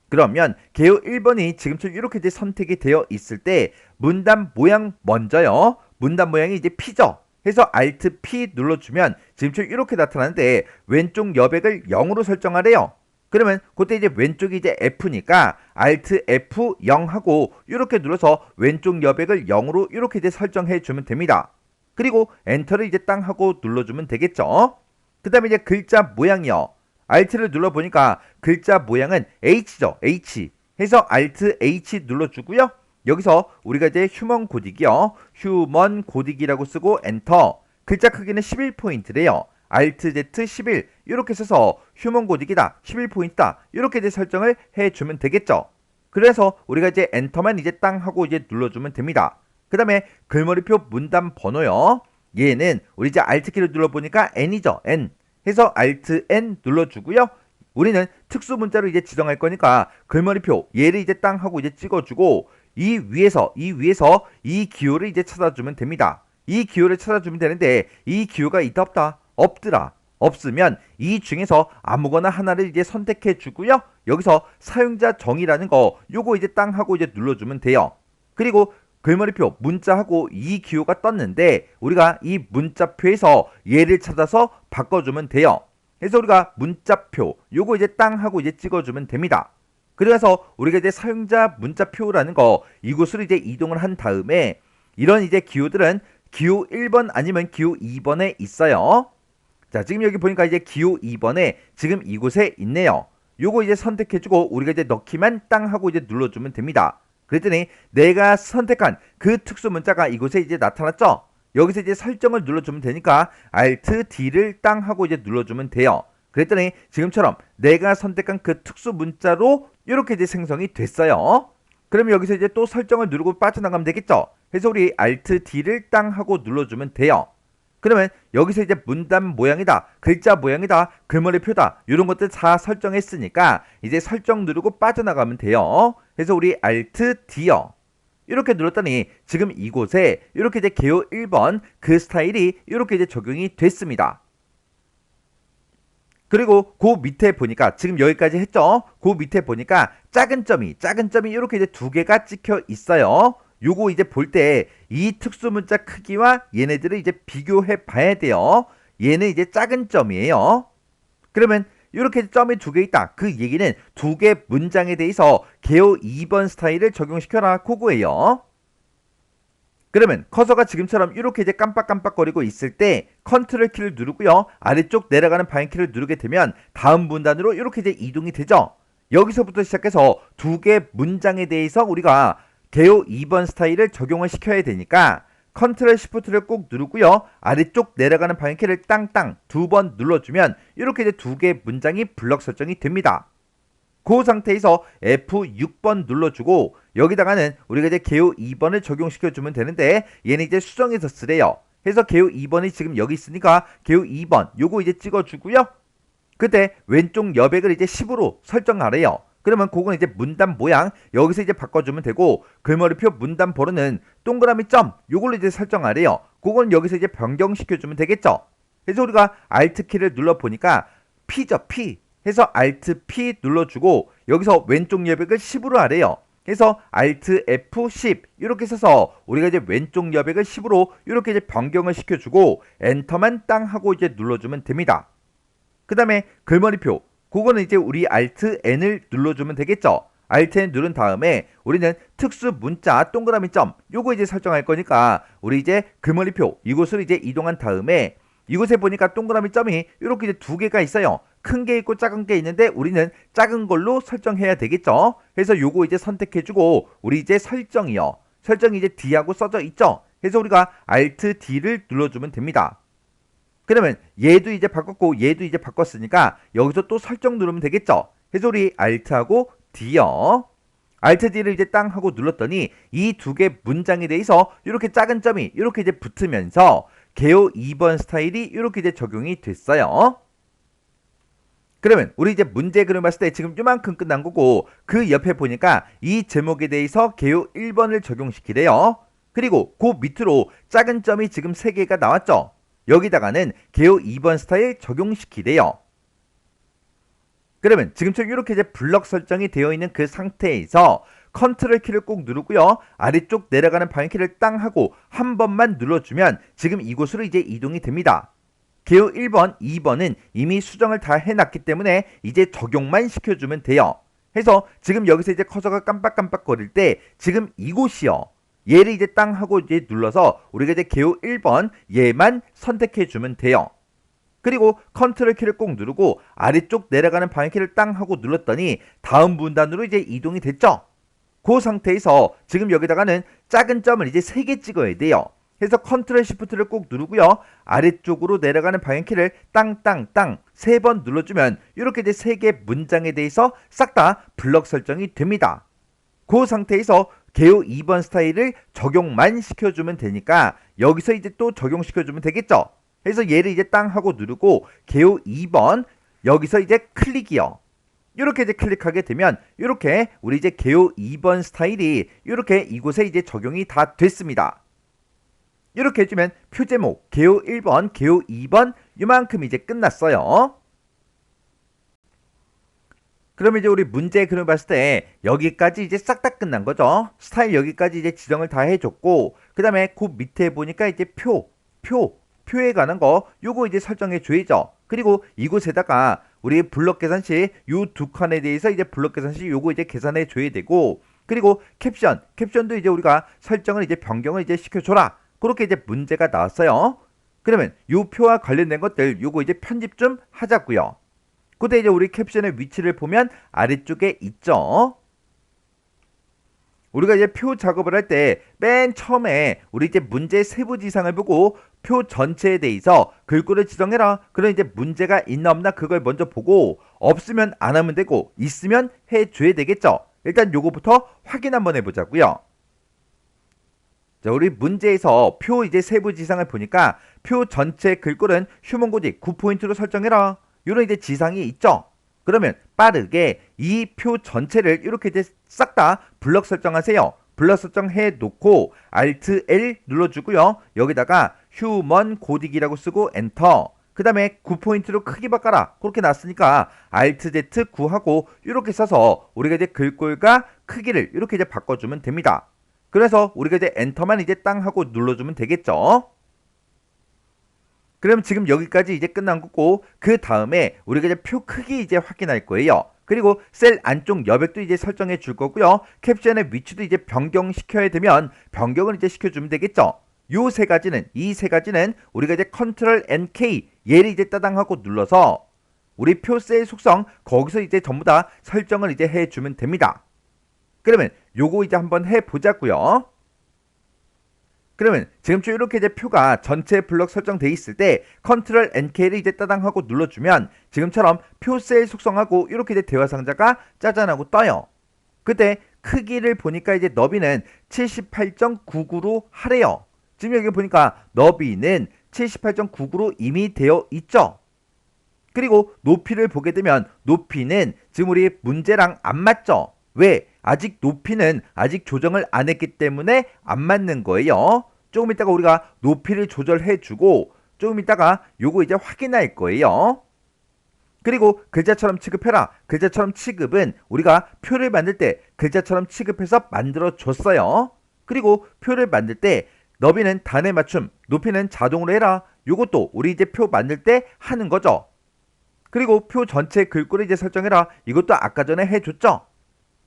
그러면 개요 1번이 지금처럼 이렇게 이제 선택이 되어 있을 때 문단 모양 먼저요. 문단 모양이 이제 P죠. 해서 Alt P 눌러주면 지금처럼 이렇게 나타나는데 왼쪽 여백을 0으로 설정하래요. 그러면 그때 이제 왼쪽이 이제 F니까 Alt F0 하고 이렇게 눌러서 왼쪽 여백을 0으로 이렇게 이제 설정해 주면 됩니다. 그리고 엔터를 이제 땅 하고 눌러주면 되겠죠. 그 다음에 이제 글자 모양이요. Alt를 눌러보니까 글자 모양은 H죠. H. 해서 Alt H 눌러주고요. 여기서 우리가 이제 휴먼 고딕이요. 휴먼 고딕이라고 쓰고 엔터. 글자 크기는 11포인트래요. Alt Z 11 이렇게 써서 휴먼 고딕이다 11포인트다 이렇게 이제 설정을 해주면 되겠죠. 그래서 우리가 이제 엔터만 이제 땅 하고 이제 눌러주면 됩니다. 그 다음에 글머리표 문단 번호요. 얘는 우리 이제 Alt키를 눌러보니까 N이죠. N 해서 Alt N 눌러주고요. 우리는 특수 문자로 이제 지정할 거니까 글머리표 얘를 이제 땅 하고 이제 찍어주고 이 위에서 이 기호를 이제 찾아주면 됩니다. 이 기호를 찾아주면 되는데 이 기호가 있다 없다? 없더라. 없으면 이 중에서 아무거나 하나를 이제 선택해 주고요. 여기서 사용자 정의라는 거 요거 이제 땅 하고 이제 눌러주면 돼요. 그리고 글머리표 문자하고 이 기호가 떴는데 우리가 이 문자표에서 얘를 찾아서 바꿔주면 돼요. 그래서 우리가 문자표 요거 이제 땅 하고 이제 찍어주면 됩니다. 그래서 우리가 이제 사용자 문자표라는 거 이곳으로 이제 이동을 한 다음에 이런 이제 기호들은 기호 1번 아니면 기호 2번에 있어요. 자, 지금 여기 보니까 이제 기호 2번에 지금 이곳에 있네요. 요거 이제 선택해주고 우리가 이제 넣기만 땅 하고 이제 눌러주면 됩니다. 그랬더니 내가 선택한 그 특수 문자가 이곳에 이제 나타났죠? 여기서 이제 설정을 눌러주면 되니까 Alt D를 땅 하고 이제 눌러주면 돼요. 그랬더니 지금처럼 내가 선택한 그 특수 문자로 이렇게 이제 생성이 됐어요. 그러면 여기서 이제 또 설정을 누르고 빠져나가면 되겠죠? 그래서 우리 Alt D를 땅 하고 눌러주면 돼요. 그러면 여기서 이제 문단 모양이다, 글자 모양이다, 글머리표다 이런 것들 다 설정했으니까 이제 설정 누르고 빠져나가면 돼요. 그래서 우리 Alt D요. 이렇게 눌렀더니 지금 이곳에 이렇게 이제 개요 1번 그 스타일이 이렇게 이제 적용이 됐습니다. 그리고 그 밑에 보니까 지금 여기까지 했죠? 그 밑에 보니까 작은 점이 이렇게 이제 두 개가 찍혀 있어요. 요거 이제 볼 때 이 특수 문자 크기와 얘네들을 이제 비교해 봐야 돼요. 얘는 이제 작은 점이에요. 그러면 이렇게 점이 두 개 있다. 그 얘기는 두 개 문장에 대해서 개요 2번 스타일을 적용시켜라 그거예요. 그러면 커서가 지금처럼 이렇게 이제 깜빡깜빡거리고 있을 때 컨트롤 키를 누르고요. 아래쪽 내려가는 방향키를 누르게 되면 다음 문단으로 이렇게 이제 이동이 되죠. 여기서부터 시작해서 두 개 문장에 대해서 우리가 개요 2번 스타일을 적용을 시켜야 되니까 컨트롤 시프트를 꼭 누르고요. 아래쪽 내려가는 방향키를 땅땅 두 번 눌러주면 이렇게 이제 두 개 문장이 블럭 설정이 됩니다. 그 상태에서 F6번 눌러주고 여기다가는 우리가 이제 개요 2번을 적용시켜주면 되는데 얘는 이제 수정해서 쓰래요. 그래서 개요 2번이 지금 여기 있으니까 개요 2번 요거 이제 찍어주고요. 그때 왼쪽 여백을 이제 10으로 설정하래요. 그러면 그건 이제 문단 모양 여기서 이제 바꿔주면 되고 글머리표 문단 번호는 동그라미 점 요걸로 이제 설정하래요. 그건 여기서 이제 변경시켜주면 되겠죠. 그래서 우리가 Alt키를 눌러보니까 P죠. P 해서 Alt P 눌러주고 여기서 왼쪽 여백을 10으로 하래요. 그래서 Alt F10 이렇게 써서 우리가 이제 왼쪽 여백을 10으로 이렇게 이제 변경을 시켜주고 엔터만 땅 하고 이제 눌러주면 됩니다. 그 다음에 글머리표 그거는 이제 우리 Alt N을 눌러주면 되겠죠. Alt N 누른 다음에 우리는 특수 문자 동그라미 점 요거 이제 설정할 거니까 우리 이제 글머리표 이곳을 이제 이동한 다음에 이곳에 보니까 동그라미 점이 이렇게 이제 두 개가 있어요. 큰 게 있고 작은 게 있는데 우리는 작은 걸로 설정해야 되겠죠. 그래서 요거 이제 선택해주고 우리 이제 설정이요. 설정이 이제 D하고 써져 있죠. 그래서 우리가 Alt D를 눌러주면 됩니다. 그러면 얘도 이제 바꿨고 얘도 이제 바꿨으니까 여기서 또 설정 누르면 되겠죠. 그래서 우리 Alt하고 D요. Alt D를 이제 땅 하고 눌렀더니 이 두 개 문장에 대해서 이렇게 작은 점이 이렇게 이제 붙으면서 개요 2번 스타일이 이렇게 이제 적용이 됐어요. 그러면 우리 이제 문제 그림 봤을 때 지금 요만큼 끝난 거고 그 옆에 보니까 이 제목에 대해서 개요 1번을 적용시키래요. 그리고 그 밑으로 작은 점이 지금 3개가 나왔죠. 여기다가는 개요 2번 스타일 적용시키래요. 그러면 지금처럼 이렇게 이제 블럭 설정이 되어 있는 그 상태에서 컨트롤 키를 꼭 누르고요. 아래쪽 내려가는 방향키를 땅 하고 한 번만 눌러주면 지금 이곳으로 이제 이동이 됩니다. 개요 1번, 2번은 이미 수정을 다 해놨기 때문에 이제 적용만 시켜주면 돼요. 해서 지금 여기서 이제 커서가 깜빡깜빡거릴 때 지금 이곳이요. 얘를 이제 땅 하고 이제 눌러서 우리가 이제 개요 1번 얘만 선택해주면 돼요. 그리고 컨트롤 키를 꼭 누르고 아래쪽 내려가는 방향키를 땅 하고 눌렀더니 다음 문단으로 이제 이동이 됐죠. 그 상태에서 지금 여기다가는 작은 점을 이제 3개 찍어야 돼요. 그래서 컨트롤 시프트를 꼭 누르고요. 아래쪽으로 내려가는 방향키를 땅땅땅 3번 눌러주면 이렇게 이제 3개 문장에 대해서 싹 다 블럭 설정이 됩니다. 그 상태에서 개요 2번 스타일을 적용만 시켜주면 되니까 여기서 이제 또 적용시켜주면 되겠죠. 그래서 얘를 이제 땅 하고 누르고 개요 2번 여기서 이제 클릭이요. 이렇게 이제 클릭하게 되면 이렇게 우리 이제 개요 2번 스타일이 이렇게 이곳에 이제 적용이 다 됐습니다. 이렇게 해주면 표 제목 개요 1번, 개요 2번 이만큼 이제 끝났어요. 그러면 이제 우리 문제 그림 봤을 때 여기까지 이제 싹 다 끝난 거죠. 스타일 여기까지 이제 지정을 다 해줬고 그 다음에 그 밑에 보니까 이제 표에 관한 거 요거 이제 설정해 줘야죠. 그리고 이곳에다가 우리 블럭 계산시 요 두 칸에 대해서 이제 블럭 계산시 요거 이제 계산해 줘야 되고 그리고 캡션도 이제 우리가 설정을 이제 변경을 이제 시켜줘라. 그렇게 이제 문제가 나왔어요. 그러면 요 표와 관련된 것들 요거 이제 편집 좀 하자고요. 그때 이제 우리 캡션의 위치를 보면 아래쪽에 있죠. 우리가 이제 표 작업을 할 때 맨 처음에 우리 이제 문제 세부 지상을 보고 표 전체에 대해서 글꼴을 지정해라. 그럼 이제 문제가 있나 없나 그걸 먼저 보고 없으면 안 하면 되고 있으면 해줘야 되겠죠. 일단 요거부터 확인 한번 해보자고요. 자, 우리 문제에서 표 이제 세부 지상을 보니까 표 전체 글꼴은 휴먼고딕 9포인트로 설정해라. 이런 이제 지상이 있죠. 그러면 빠르게 이 표 전체를 이렇게 이제 싹 다 블럭 설정하세요. 블럭 설정해 놓고 Alt L 눌러주고요. 여기다가 휴먼 고딕이라고 쓰고 엔터. 그 다음에 9포인트로 크기 바꿔라. 그렇게 놨으니까 Alt Z 9하고 이렇게 써서 우리가 이제 글꼴과 크기를 이렇게 이제 바꿔주면 됩니다. 그래서 우리가 이제 엔터만 이제 땅 하고 눌러주면 되겠죠. 그럼 지금 여기까지 이제 끝난 거고 그 다음에 우리가 이제 표 크기 이제 확인할 거예요. 그리고 셀 안쪽 여백도 이제 설정해 줄 거고요. 캡션의 위치도 이제 변경시켜야 되면 변경을 이제 시켜주면 되겠죠. 요 세 가지는 이 세 가지는 우리가 이제 컨트롤 NK 얘를 이제 따당하고 눌러서 우리 표 셀 속성 거기서 이제 전부 다 설정을 이제 해주면 됩니다. 그러면 요거 이제 한번 해보자고요. 그러면 지금쯤 이렇게 이제 표가 전체 블럭 설정돼 있을 때 컨트롤 NK를 이제 따당하고 눌러주면 지금처럼 표 셀 속성하고 이렇게 이제 대화 상자가 짜잔하고 떠요. 그때 크기를 보니까 이제 너비는 78.99로 하래요. 지금 여기 보니까 너비는 78.99로 이미 되어 있죠. 그리고 높이를 보게 되면 높이는 지금 우리 문제랑 안 맞죠. 왜? 아직 높이는 아직 조정을 안 했기 때문에 안 맞는 거예요. 조금 있다가 우리가 높이를 조절해 주고 조금 있다가 요거 이제 확인할 거예요. 그리고 글자처럼 취급해라. 글자처럼 취급은 우리가 표를 만들 때 글자처럼 취급해서 만들어 줬어요. 그리고 표를 만들 때 너비는 단에 맞춤, 높이는 자동으로 해라. 요것도 우리 이제 표 만들 때 하는 거죠. 그리고 표 전체 글꼴을 이제 설정해라. 이것도 아까 전에 해줬죠.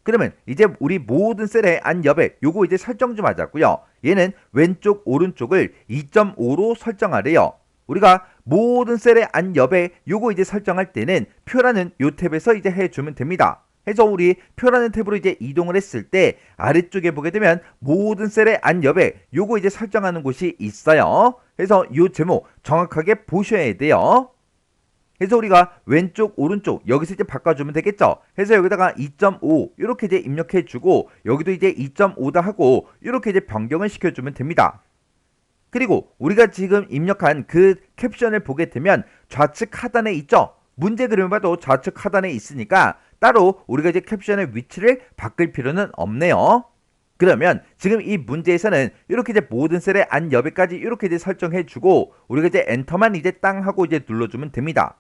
그러면 이제 우리 모든 셀의 안 여백 요거 이제 설정 좀 하자고요. 얘는 왼쪽 오른쪽을 2.5로 설정하래요. 우리가 모든 셀의 안 여백 요거 이제 설정할 때는 표라는 요 탭에서 이제 해주면 됩니다. 해서 우리 표라는 탭으로 이제 이동을 했을 때 아래쪽에 보게 되면 모든 셀의 안 여백 요거 이제 설정하는 곳이 있어요. 그래서 요 제목 정확하게 보셔야 돼요. 그래서 우리가 왼쪽 오른쪽 여기서 이제 바꿔주면 되겠죠. 그래서 여기다가 2.5 이렇게 이제 입력해주고 여기도 이제 2.5다 하고 이렇게 이제 변경을 시켜주면 됩니다. 그리고 우리가 지금 입력한 그 캡션을 보게 되면 좌측 하단에 있죠. 문제 그림을 봐도 좌측 하단에 있으니까 따로 우리가 이제 캡션의 위치를 바꿀 필요는 없네요. 그러면 지금 이 문제에서는 이렇게 이제 모든 셀의 안 여백까지 이렇게 이제 설정해주고 우리가 이제 엔터만 이제 땅 하고 이제 눌러주면 됩니다.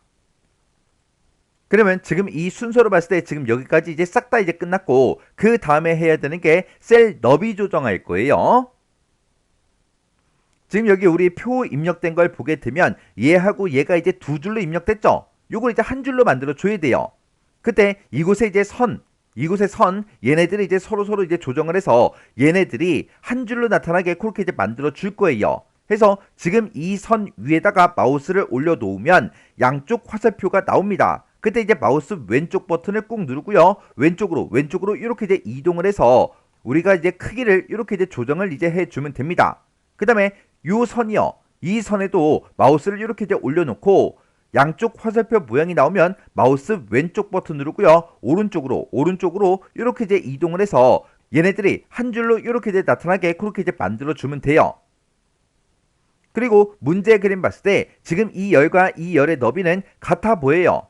그러면 지금 이 순서로 봤을 때 지금 여기까지 이제 싹 다 이제 끝났고 그 다음에 해야 되는 게 셀 너비 조정할 거예요. 지금 여기 우리 표 입력된 걸 보게 되면 얘하고 얘가 이제 두 줄로 입력됐죠. 요걸 이제 한 줄로 만들어 줘야 돼요. 그때 이곳에 이제 이곳의 선, 얘네들이 이제 서로 이제 조정을 해서 얘네들이 한 줄로 나타나게 그렇게 이제 만들어 줄 거예요. 해서 지금 이 선 위에다가 마우스를 올려 놓으면 양쪽 화살표가 나옵니다. 그때 이제 마우스 왼쪽 버튼을 꾹 누르고요. 왼쪽으로 이렇게 이제 이동을 해서 우리가 이제 크기를 이렇게 이제 조정을 이제 해주면 됩니다. 그 다음에 요 선이요. 이 선에도 마우스를 이렇게 이제 올려놓고 양쪽 화살표 모양이 나오면 마우스 왼쪽 버튼 누르고요. 오른쪽으로 이렇게 이제 이동을 해서 얘네들이 한 줄로 이렇게 이제 나타나게 그렇게 이제 만들어주면 돼요. 그리고 문제 그림 봤을 때 지금 이 열과 이 열의 너비는 같아 보여요.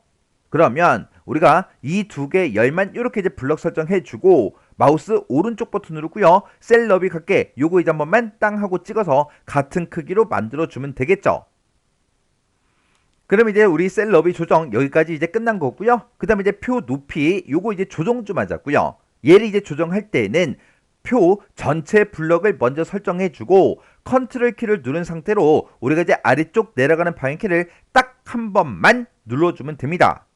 그러면 우리가 이 두 개 열만 이렇게 이제 블럭 설정해주고 마우스 오른쪽 버튼 누르고요. 셀 너비 같게 요거 이제 한 번만 땅 하고 찍어서 같은 크기로 만들어주면 되겠죠. 그럼 이제 우리 셀 너비 조정 여기까지 이제 끝난 거고요. 그 다음에 이제 표 높이 요거 이제 조정 좀 하자고요. 얘를 이제 조정할 때는 표 전체 블럭을 먼저 설정해주고 컨트롤 키를 누른 상태로 우리가 이제 아래쪽 내려가는 방향키를 딱 한 번만 눌러주면 됩니다.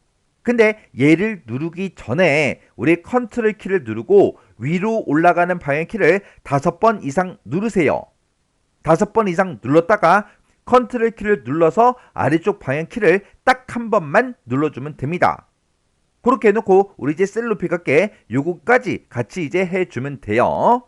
근데 얘를 누르기 전에 우리 컨트롤 키를 누르고 위로 올라가는 방향키를 5번 이상 누르세요. 5번 이상 눌렀다가 컨트롤 키를 눌러서 아래쪽 방향키를 딱 한 번만 눌러주면 됩니다. 그렇게 해놓고 우리 이제 셀 높이 같게 요거까지 같이 이제 해주면 돼요.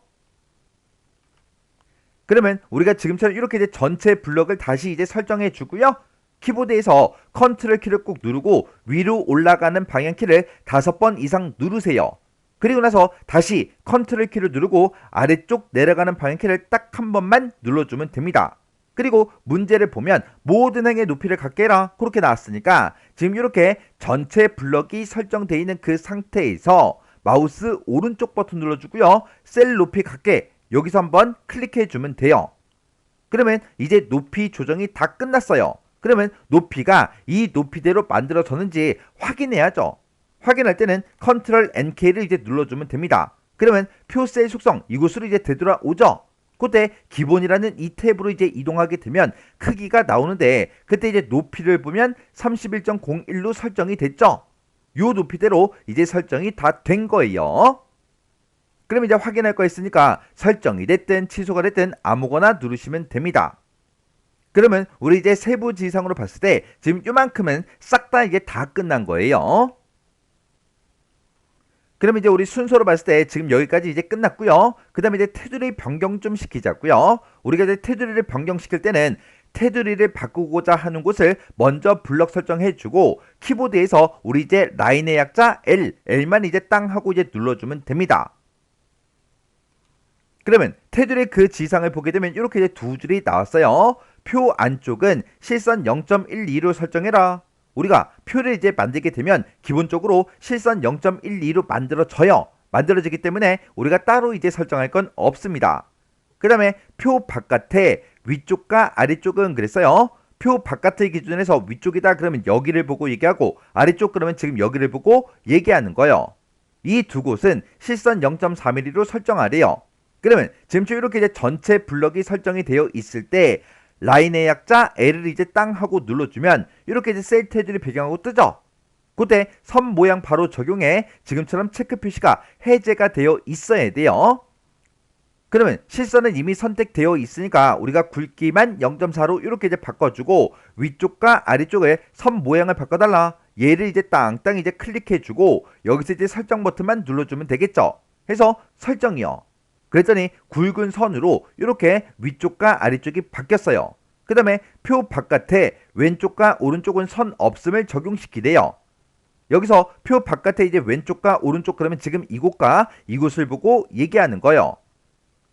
그러면 우리가 지금처럼 이렇게 이제 전체 블럭을 다시 이제 설정해 주고요. 키보드에서 컨트롤 키를 꾹 누르고 위로 올라가는 방향키를 5번 이상 누르세요. 그리고 나서 다시 컨트롤 키를 누르고 아래쪽 내려가는 방향키를 딱 한 번만 눌러주면 됩니다. 그리고 문제를 보면 모든 행의 높이를 같게 해라 그렇게 나왔으니까 지금 이렇게 전체 블럭이 설정되어 있는 그 상태에서 마우스 오른쪽 버튼 눌러주고요. 셀 높이 같게 여기서 한번 클릭해 주면 돼요. 그러면 이제 높이 조정이 다 끝났어요. 그러면 높이가 이 높이대로 만들어졌는지 확인해야죠. 확인할 때는 컨트롤 NK를 이제 눌러주면 됩니다. 그러면 표 셀 속성 이곳으로 이제 되돌아오죠. 그때 기본이라는 이 탭으로 이제 이동하게 되면 크기가 나오는데 그때 이제 높이를 보면 31.01로 설정이 됐죠. 요 높이대로 이제 설정이 다 된 거예요. 그럼 이제 확인할 거 있으니까 설정이 됐든 취소가 됐든 아무거나 누르시면 됩니다. 그러면 우리 이제 세부 지상으로 봤을 때 지금 요만큼은 싹 다 이게 다 끝난 거예요. 그럼 이제 우리 순서로 봤을 때 지금 여기까지 이제 끝났고요. 그 다음에 이제 테두리 변경 좀 시키자고요. 우리가 이제 테두리를 변경시킬 때는 테두리를 바꾸고자 하는 곳을 먼저 블럭 설정해주고 키보드에서 우리 이제 라인의 약자 L만 이제 땅 하고 이제 눌러주면 됩니다. 그러면 테두리 그 지상을 보게 되면 이렇게 이제 두 줄이 나왔어요. 표 안쪽은 실선 0.12로 설정해라. 우리가 표를 이제 만들게 되면 기본적으로 실선 0.12로 만들어져요. 만들어지기 때문에 우리가 따로 이제 설정할 건 없습니다. 그 다음에 표 바깥에 위쪽과 아래쪽은 그랬어요. 표 바깥의 기준에서 위쪽이다 그러면 여기를 보고 얘기하고 아래쪽 그러면 지금 여기를 보고 얘기하는 거예요. 이 두 곳은 실선 0.4mm로 설정하래요. 그러면 지금처럼 이렇게 이제 전체 블럭이 설정이 되어 있을 때 라인의 약자 L을 이제 땅 하고 눌러주면 이렇게 이제 셀 테두리 배경하고 뜨죠. 그때 선 모양 바로 적용해 지금처럼 체크 표시가 해제가 되어 있어야 돼요. 그러면 실선은 이미 선택되어 있으니까 우리가 굵기만 0.4로 이렇게 이제 바꿔주고 위쪽과 아래쪽에 선 모양을 바꿔달라. 얘를 이제 땅땅 이제 클릭해주고 여기서 이제 설정 버튼만 눌러주면 되겠죠. 해서 설정이요. 그랬더니 굵은 선으로 이렇게 위쪽과 아래쪽이 바뀌었어요. 그 다음에 표 바깥에 왼쪽과 오른쪽은 선 없음을 적용시키래요. 여기서 표 바깥에 이제 왼쪽과 오른쪽 그러면 지금 이곳과 이곳을 보고 얘기하는 거예요.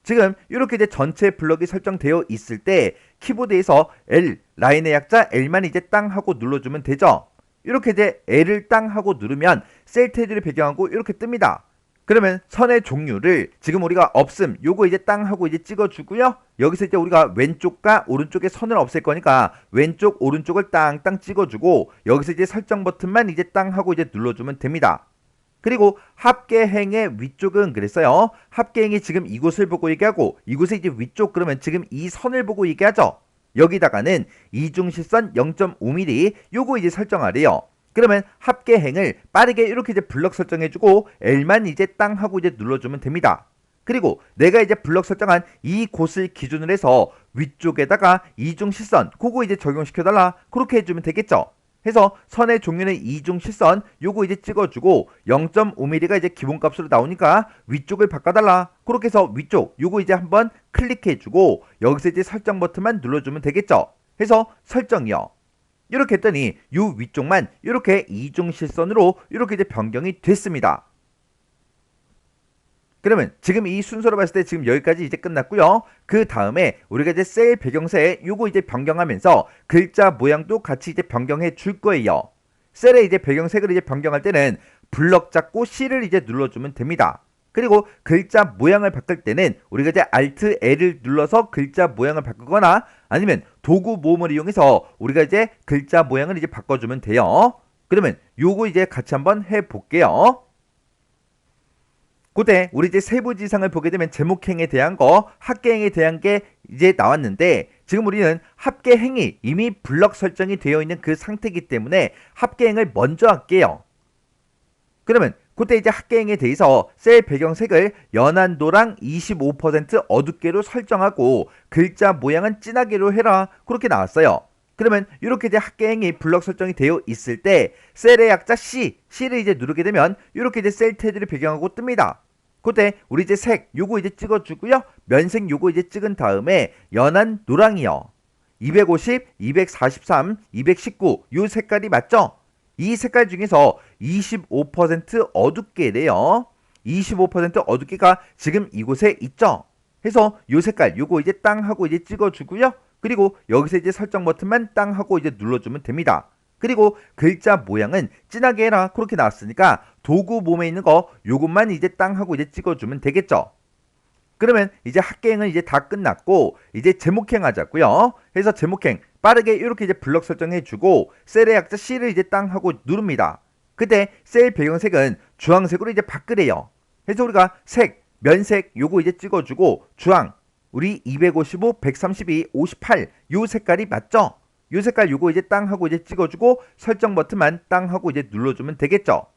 지금 이렇게 이제 전체 블럭이 설정되어 있을 때 키보드에서 L, 라인의 약자 L만 이제 땅 하고 눌러주면 되죠. 이렇게 이제 L을 땅 하고 누르면 셀 테두리 배경하고 이렇게 뜹니다. 그러면 선의 종류를 지금 우리가 없음 요거 이제 땅 하고 이제 찍어주고요. 여기서 이제 우리가 왼쪽과 오른쪽에 선을 없앨 거니까 왼쪽 오른쪽을 땅땅 찍어주고 여기서 이제 설정 버튼만 이제 땅 하고 이제 눌러주면 됩니다. 그리고 합계행의 위쪽은 그랬어요. 합계행이 지금 이곳을 보고 얘기하고 이곳의 이제 위쪽 그러면 지금 이 선을 보고 얘기하죠. 여기다가는 이중실선 0.5mm 요거 이제 설정하래요. 그러면 합계행을 빠르게 이렇게 이제 블럭 설정해주고 L만 이제 땅 하고 이제 눌러주면 됩니다. 그리고 내가 이제 블럭 설정한 이 곳을 기준으로 해서 위쪽에다가 이중실선 그거 이제 적용시켜달라 그렇게 해주면 되겠죠. 해서 선의 종류는 이중실선 요거 이제 찍어주고 0.5mm가 이제 기본값으로 나오니까 위쪽을 바꿔달라 그렇게 해서 위쪽 요거 이제 한번 클릭해주고 여기서 이제 설정 버튼만 눌러주면 되겠죠. 해서 설정이요. 이렇게 했더니 요 위쪽만 이렇게 이중실선으로 이렇게 이제 변경이 됐습니다. 그러면 지금 이 순서로 봤을 때 지금 여기까지 이제 끝났고요. 그 다음에 우리가 이제 셀 배경색 요거 이제 변경하면서 글자 모양도 같이 이제 변경해 줄 거예요. 셀의 이제 배경색을 이제 변경할 때는 블럭 잡고 C를 이제 눌러주면 됩니다. 그리고 글자 모양을 바꿀 때는 우리가 이제 Alt L을 눌러서 글자 모양을 바꾸거나 아니면 도구 모음을 이용해서 우리가 이제 글자 모양을 이제 바꿔주면 돼요. 그러면 요거 이제 같이 한번 해볼게요. 그때 우리 이제 세부지상을 보게 되면 제목행에 대한 거, 합계행에 대한 게 이제 나왔는데 지금 우리는 합계행이 이미 블럭 설정이 되어 있는 그 상태이기 때문에 합계행을 먼저 할게요. 그러면 그때 이제 합계행에 대해서 셀 배경색을 연한 노랑 25% 어둡게로 설정하고 글자 모양은 진하게로 해라 그렇게 나왔어요. 그러면 이렇게 이제 합계행이 블럭 설정이 되어 있을 때 셀의 약자 C를 이제 누르게 되면 이렇게 이제 셀 테두리 배경하고 뜹니다. 그때 우리 이제 색 요거 이제 찍어주고요. 면색 요거 이제 찍은 다음에 연한 노랑이요. 250, 243, 219 요 색깔이 맞죠? 이 색깔 중에서 25% 어둡게래요. 25% 어둡게가 지금 이곳에 있죠? 해서 요 색깔 요거 이제 땅 하고 이제 찍어주고요. 그리고 여기서 이제 설정 버튼만 땅 하고 이제 눌러주면 됩니다. 그리고 글자 모양은 진하게 해라 그렇게 나왔으니까 도구 몸에 있는 거 요것만 이제 땅 하고 이제 찍어주면 되겠죠. 그러면 이제 합계행은 이제 다 끝났고 이제 제목행 하자고요. 해서 제목행 빠르게 이렇게 이제 블럭 설정해주고 셀의 약자 C를 이제 땅 하고 누릅니다. 그때 셀 배경색은 주황색으로 이제 바꾸래요. 그래서 우리가 색, 면색 요거 이제 찍어주고 주황 우리 255, 132, 58 요 색깔이 맞죠? 요 색깔 요거 이제 땅 하고 이제 찍어주고 설정 버튼만 땅 하고 이제 눌러주면 되겠죠.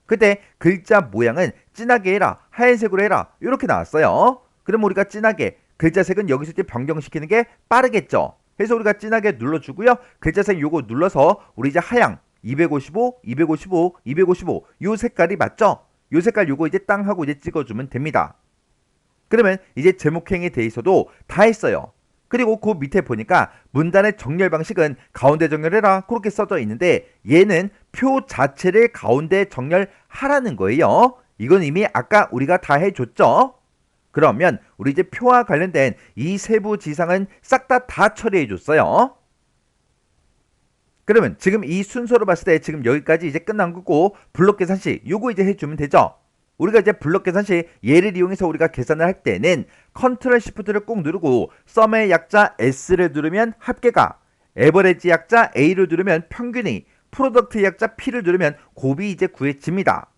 그때 글자 모양은 진하게 해라 하얀색으로 해라 이렇게 나왔어요. 그럼 우리가 진하게 글자색은 여기서 이제 변경시키는 게 빠르겠죠. 그래서 우리가 진하게 눌러주고요. 글자색 요거 눌러서 우리 이제 하양 255, 255, 255 요 색깔이 맞죠? 요 색깔 요거 이제 땅 하고 이제 찍어주면 됩니다. 그러면 이제 제목행에 대해서도 다 했어요. 그리고 그 밑에 보니까 문단의 정렬 방식은 가운데 정렬해라 그렇게 써져 있는데 얘는 표 자체를 가운데 정렬하라는 거예요. 이건 이미 아까 우리가 다 해줬죠. 그러면 우리 이제 표와 관련된 이 세부 지상은 싹 다 처리해 줬어요. 그러면 지금 이 순서로 봤을 때 지금 여기까지 이제 끝난 거고 블록 계산식 요거 이제 해주면 되죠. 우리가 이제 블록 계산 시 얘를 이용해서 우리가 계산을 할 때는 컨트롤 시프트를 꼭 누르고 썸의 약자 S를 누르면 합계가, 에버리지 약자 A를 누르면 평균이, 프로덕트 약자 P를 누르면 곱이 이제 구해집니다.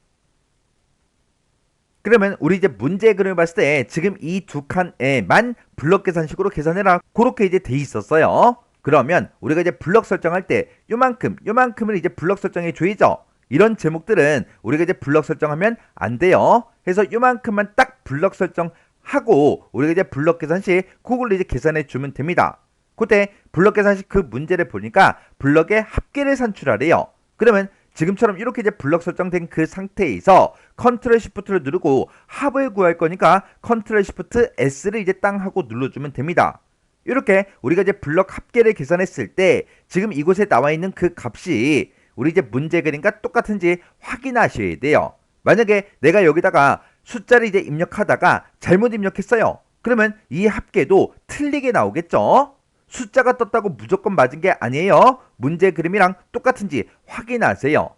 그러면 우리 이제 문제 그림을 봤을 때 지금 이 두 칸에만 블럭 계산식으로 계산해라 그렇게 이제 돼 있었어요. 그러면 우리가 이제 블럭 설정할 때 요만큼을 이제 블럭 설정해 줘야죠. 이런 제목들은 우리가 이제 블럭 설정하면 안 돼요. 그래서 요만큼만 딱 블럭 설정하고 우리가 이제 블럭 계산식 그걸로 이제 계산해 주면 됩니다. 그때 블럭 계산식 그 문제를 보니까 블럭의 합계를 산출하래요. 그러면 지금처럼 이렇게 이제 블럭 설정된 그 상태에서 컨트롤 시프트를 누르고 합을 구할 거니까 컨트롤 시프트 S를 이제 땅 하고 눌러주면 됩니다. 이렇게 우리가 이제 블럭 합계를 계산했을 때 지금 이곳에 나와 있는 그 값이 우리 이제 문제 그림과 똑같은지 확인하셔야 돼요. 만약에 내가 여기다가 숫자를 이제 입력하다가 잘못 입력했어요. 그러면 이 합계도 틀리게 나오겠죠? 숫자가 떴다고 무조건 맞은 게 아니에요. 문제 그림이랑 똑같은지 확인하세요.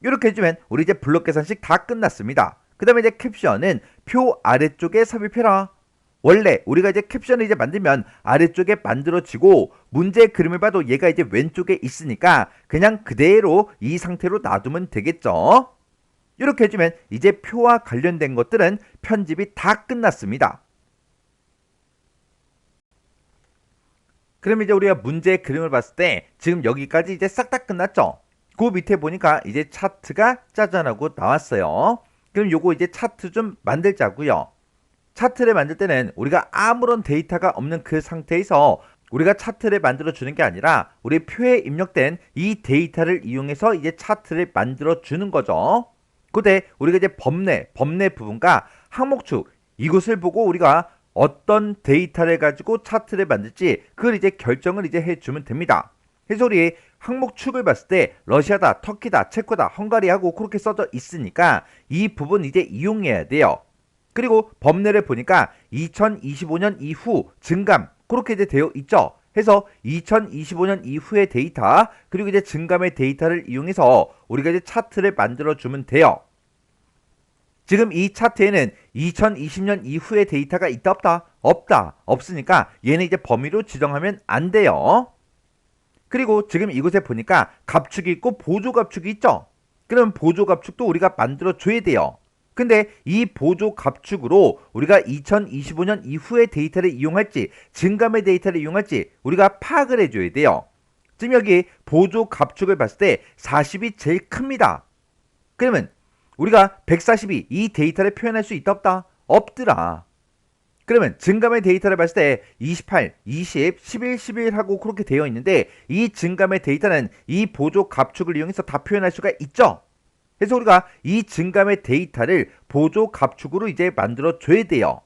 이렇게 해주면 우리 이제 블록 계산식 다 끝났습니다. 그 다음에 이제 캡션은 표 아래쪽에 삽입해라. 원래 우리가 이제 캡션을 이제 만들면 아래쪽에 만들어지고 문제 그림을 봐도 얘가 이제 왼쪽에 있으니까 그냥 그대로 이 상태로 놔두면 되겠죠. 이렇게 해주면 이제 표와 관련된 것들은 편집이 다 끝났습니다. 그럼 이제 우리가 문제의 그림을 봤을 때 지금 여기까지 이제 싹 다 끝났죠? 그 밑에 보니까 이제 차트가 짜잔하고 나왔어요. 그럼 요거 이제 차트 좀 만들자고요. 차트를 만들 때는 우리가 아무런 데이터가 없는 그 상태에서 우리가 차트를 만들어 주는 게 아니라 우리 표에 입력된 이 데이터를 이용해서 이제 차트를 만들어 주는 거죠. 그때 우리가 이제 범례 부분과 항목축 이것을 보고 우리가 어떤 데이터를 가지고 차트를 만들지 그걸 이제 결정을 이제 해주면 됩니다. 그래서 우리 항목축을 봤을 때 러시아다, 터키다, 체코다, 헝가리하고 그렇게 써져 있으니까 이 부분 이제 이용해야 돼요. 그리고 범례를 보니까 2025년 이후 증감 그렇게 이제 되어 있죠. 해서 2025년 이후의 데이터 그리고 이제 증감의 데이터를 이용해서 우리가 이제 차트를 만들어 주면 돼요. 지금 이 차트에는 2020년 이후의 데이터가 있다 없다? 없다. 없으니까 얘는 이제 범위로 지정하면 안 돼요. 그리고 지금 이곳에 보니까 갑축이 있고 보조갑축이 있죠. 그럼 보조갑축도 우리가 만들어 줘야 돼요. 근데 이 보조갑축으로 우리가 2025년 이후의 데이터를 이용할지 증감의 데이터를 이용할지 우리가 파악을 해줘야 돼요. 지금 여기 보조갑축을 봤을 때 40이 제일 큽니다. 그러면 우리가 142 이 데이터를 표현할 수 있다 없다? 없더라. 그러면 증감의 데이터를 봤을 때 28, 20, 11, 11 하고 그렇게 되어 있는데 이 증감의 데이터는 이 보조갑축을 이용해서 다 표현할 수가 있죠. 그래서 우리가 이 증감의 데이터를 보조갑축으로 이제 만들어 줘야 돼요.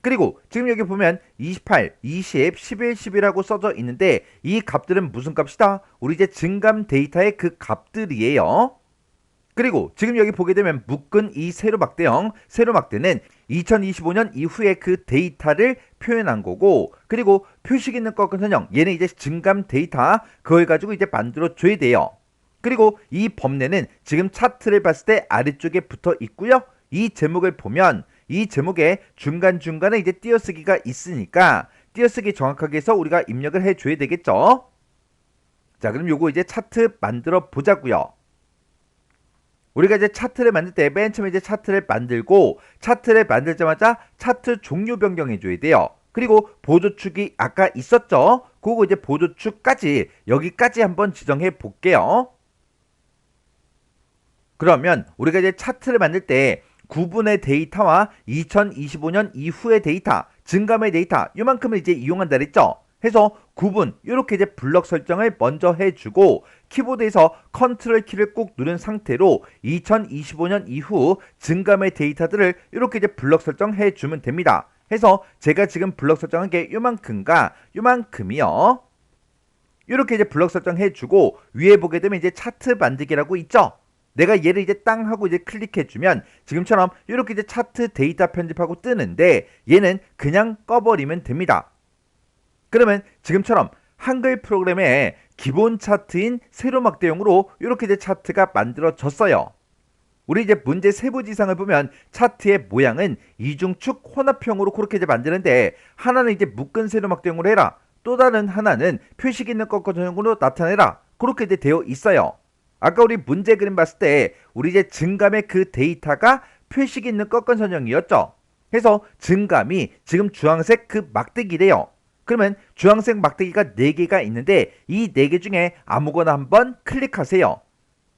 그리고 지금 여기 보면 28, 20, 11, 11하고 써져 있는데 이 값들은 무슨 값이다? 우리 이제 증감 데이터의 그 값들이에요. 그리고 지금 여기 보게 되면 묶은 이 세로막대형, 세로막대는 2025년 이후에 그 데이터를 표현한 거고 그리고 표식 있는 꺾은 선형, 얘는 이제 증감 데이터 그걸 가지고 이제 만들어 줘야 돼요. 그리고 이 범례는 지금 차트를 봤을 때 아래쪽에 붙어 있고요. 이 제목을 보면 이 제목에 중간중간에 이제 띄어쓰기가 있으니까 띄어쓰기 정확하게 해서 우리가 입력을 해줘야 되겠죠. 자, 그럼 요거 이제 차트 만들어 보자고요. 우리가 이제 차트를 만들 때 맨 처음에 이제 차트를 만들고 차트를 만들자마자 차트 종류 변경해 줘야 돼요. 그리고 보조축이 아까 있었죠? 그거 이제 보조축까지 여기까지 한번 지정해 볼게요. 그러면 우리가 이제 차트를 만들 때 구분의 데이터와 2025년 이후의 데이터, 증감의 데이터 이만큼을 이제 이용한다 그랬죠? 해서 구분 이렇게 이제 블럭 설정을 먼저 해주고 키보드에서 컨트롤 키를 꾹 누른 상태로 2025년 이후 증감의 데이터들을 이렇게 이제 블럭 설정해 주면 됩니다. 해서 제가 지금 블럭 설정한 게 요만큼과 요만큼이요. 이렇게 이제 블럭 설정해 주고 위에 보게 되면 이제 차트 만들기라고 있죠. 내가 얘를 이제 땅 하고 이제 클릭해 주면 지금처럼 이렇게 이제 차트 데이터 편집하고 뜨는데 얘는 그냥 꺼버리면 됩니다. 그러면 지금처럼 한글 프로그램의 기본 차트인 세로막대용으로 이렇게 이제 차트가 만들어졌어요. 우리 이제 문제 세부지상을 보면 차트의 모양은 이중축 혼합형으로 그렇게 이제 만드는데 하나는 이제 묶은 세로막대용으로 해라. 또 다른 하나는 표식 있는 꺾어전형으로 나타내라. 그렇게 이제 되어 있어요. 아까 우리 문제 그림 봤을 때 우리 이제 증감의 그 데이터가 표식 있는 꺾은선형이었죠. 그래서 증감이 지금 주황색 그 막대기래요. 그러면 주황색 막대기가 4개가 있는데 이 4개 중에 아무거나 한번 클릭하세요.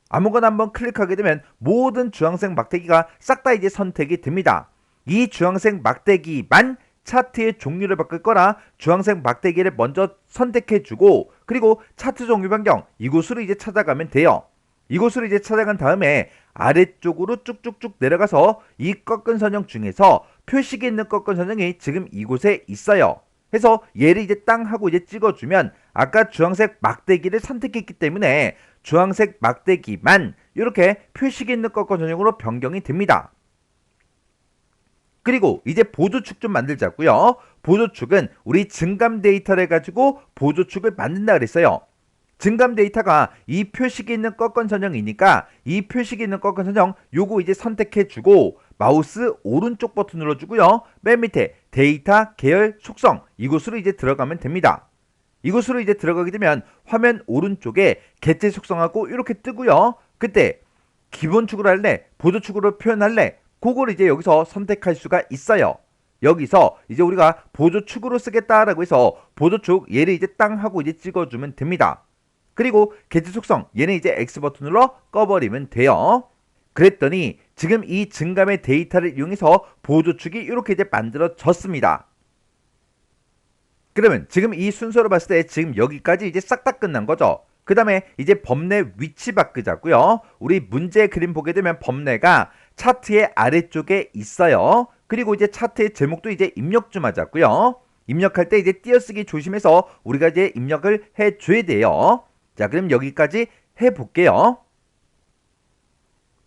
아무거나 한번 클릭하게 되면 모든 주황색 막대기가 싹 다 이제 선택이 됩니다. 이 주황색 막대기만 차트의 종류를 바꿀 거라 주황색 막대기를 먼저 선택해주고 그리고 차트 종류 변경 이곳으로 이제 찾아가면 돼요. 이곳으로 이제 찾아간 다음에 아래쪽으로 쭉쭉쭉 내려가서 이 꺾은 선형 중에서 표식이 있는 꺾은 선형이 지금 이곳에 있어요. 해서 얘를 이제 땅 하고 이제 찍어주면 아까 주황색 막대기를 선택했기 때문에 주황색 막대기만 이렇게 표식이 있는 꺾은 선형으로 변경이 됩니다. 그리고 이제 보조축 좀 만들자고요. 보조축은 우리 증감 데이터를 가지고 보조축을 만든다 그랬어요. 증감 데이터가 이 표식이 있는 꺾은 선형이니까 이 표식이 있는 꺾은 선형 요거 이제 선택해주고 마우스 오른쪽 버튼 눌러주고요. 맨 밑에 데이터, 계열, 속성 이곳으로 이제 들어가면 됩니다. 이곳으로 이제 들어가게 되면 화면 오른쪽에 개체 속성하고 이렇게 뜨고요. 그때 기본축으로 할래? 보조축으로 표현할래? 그걸 이제 여기서 선택할 수가 있어요. 여기서 이제 우리가 보조축으로 쓰겠다라고 해서 보조축 얘를 이제 땅 하고 이제 찍어주면 됩니다. 그리고 개체 속성 얘는 이제 X 버튼으로 꺼버리면 돼요. 그랬더니 지금 이 증감의 데이터를 이용해서 보조축이 이렇게 이제 만들어졌습니다. 그러면 지금 이 순서로 봤을 때 지금 여기까지 이제 싹 다 끝난 거죠. 그 다음에 이제 범례 위치 바꾸자고요. 우리 문제 그림 보게 되면 범례가 차트의 아래쪽에 있어요. 그리고 이제 차트의 제목도 이제 입력 좀 하자고요. 입력할 때 이제 띄어쓰기 조심해서 우리가 이제 입력을 해줘야 돼요. 자, 그럼 여기까지 해볼게요.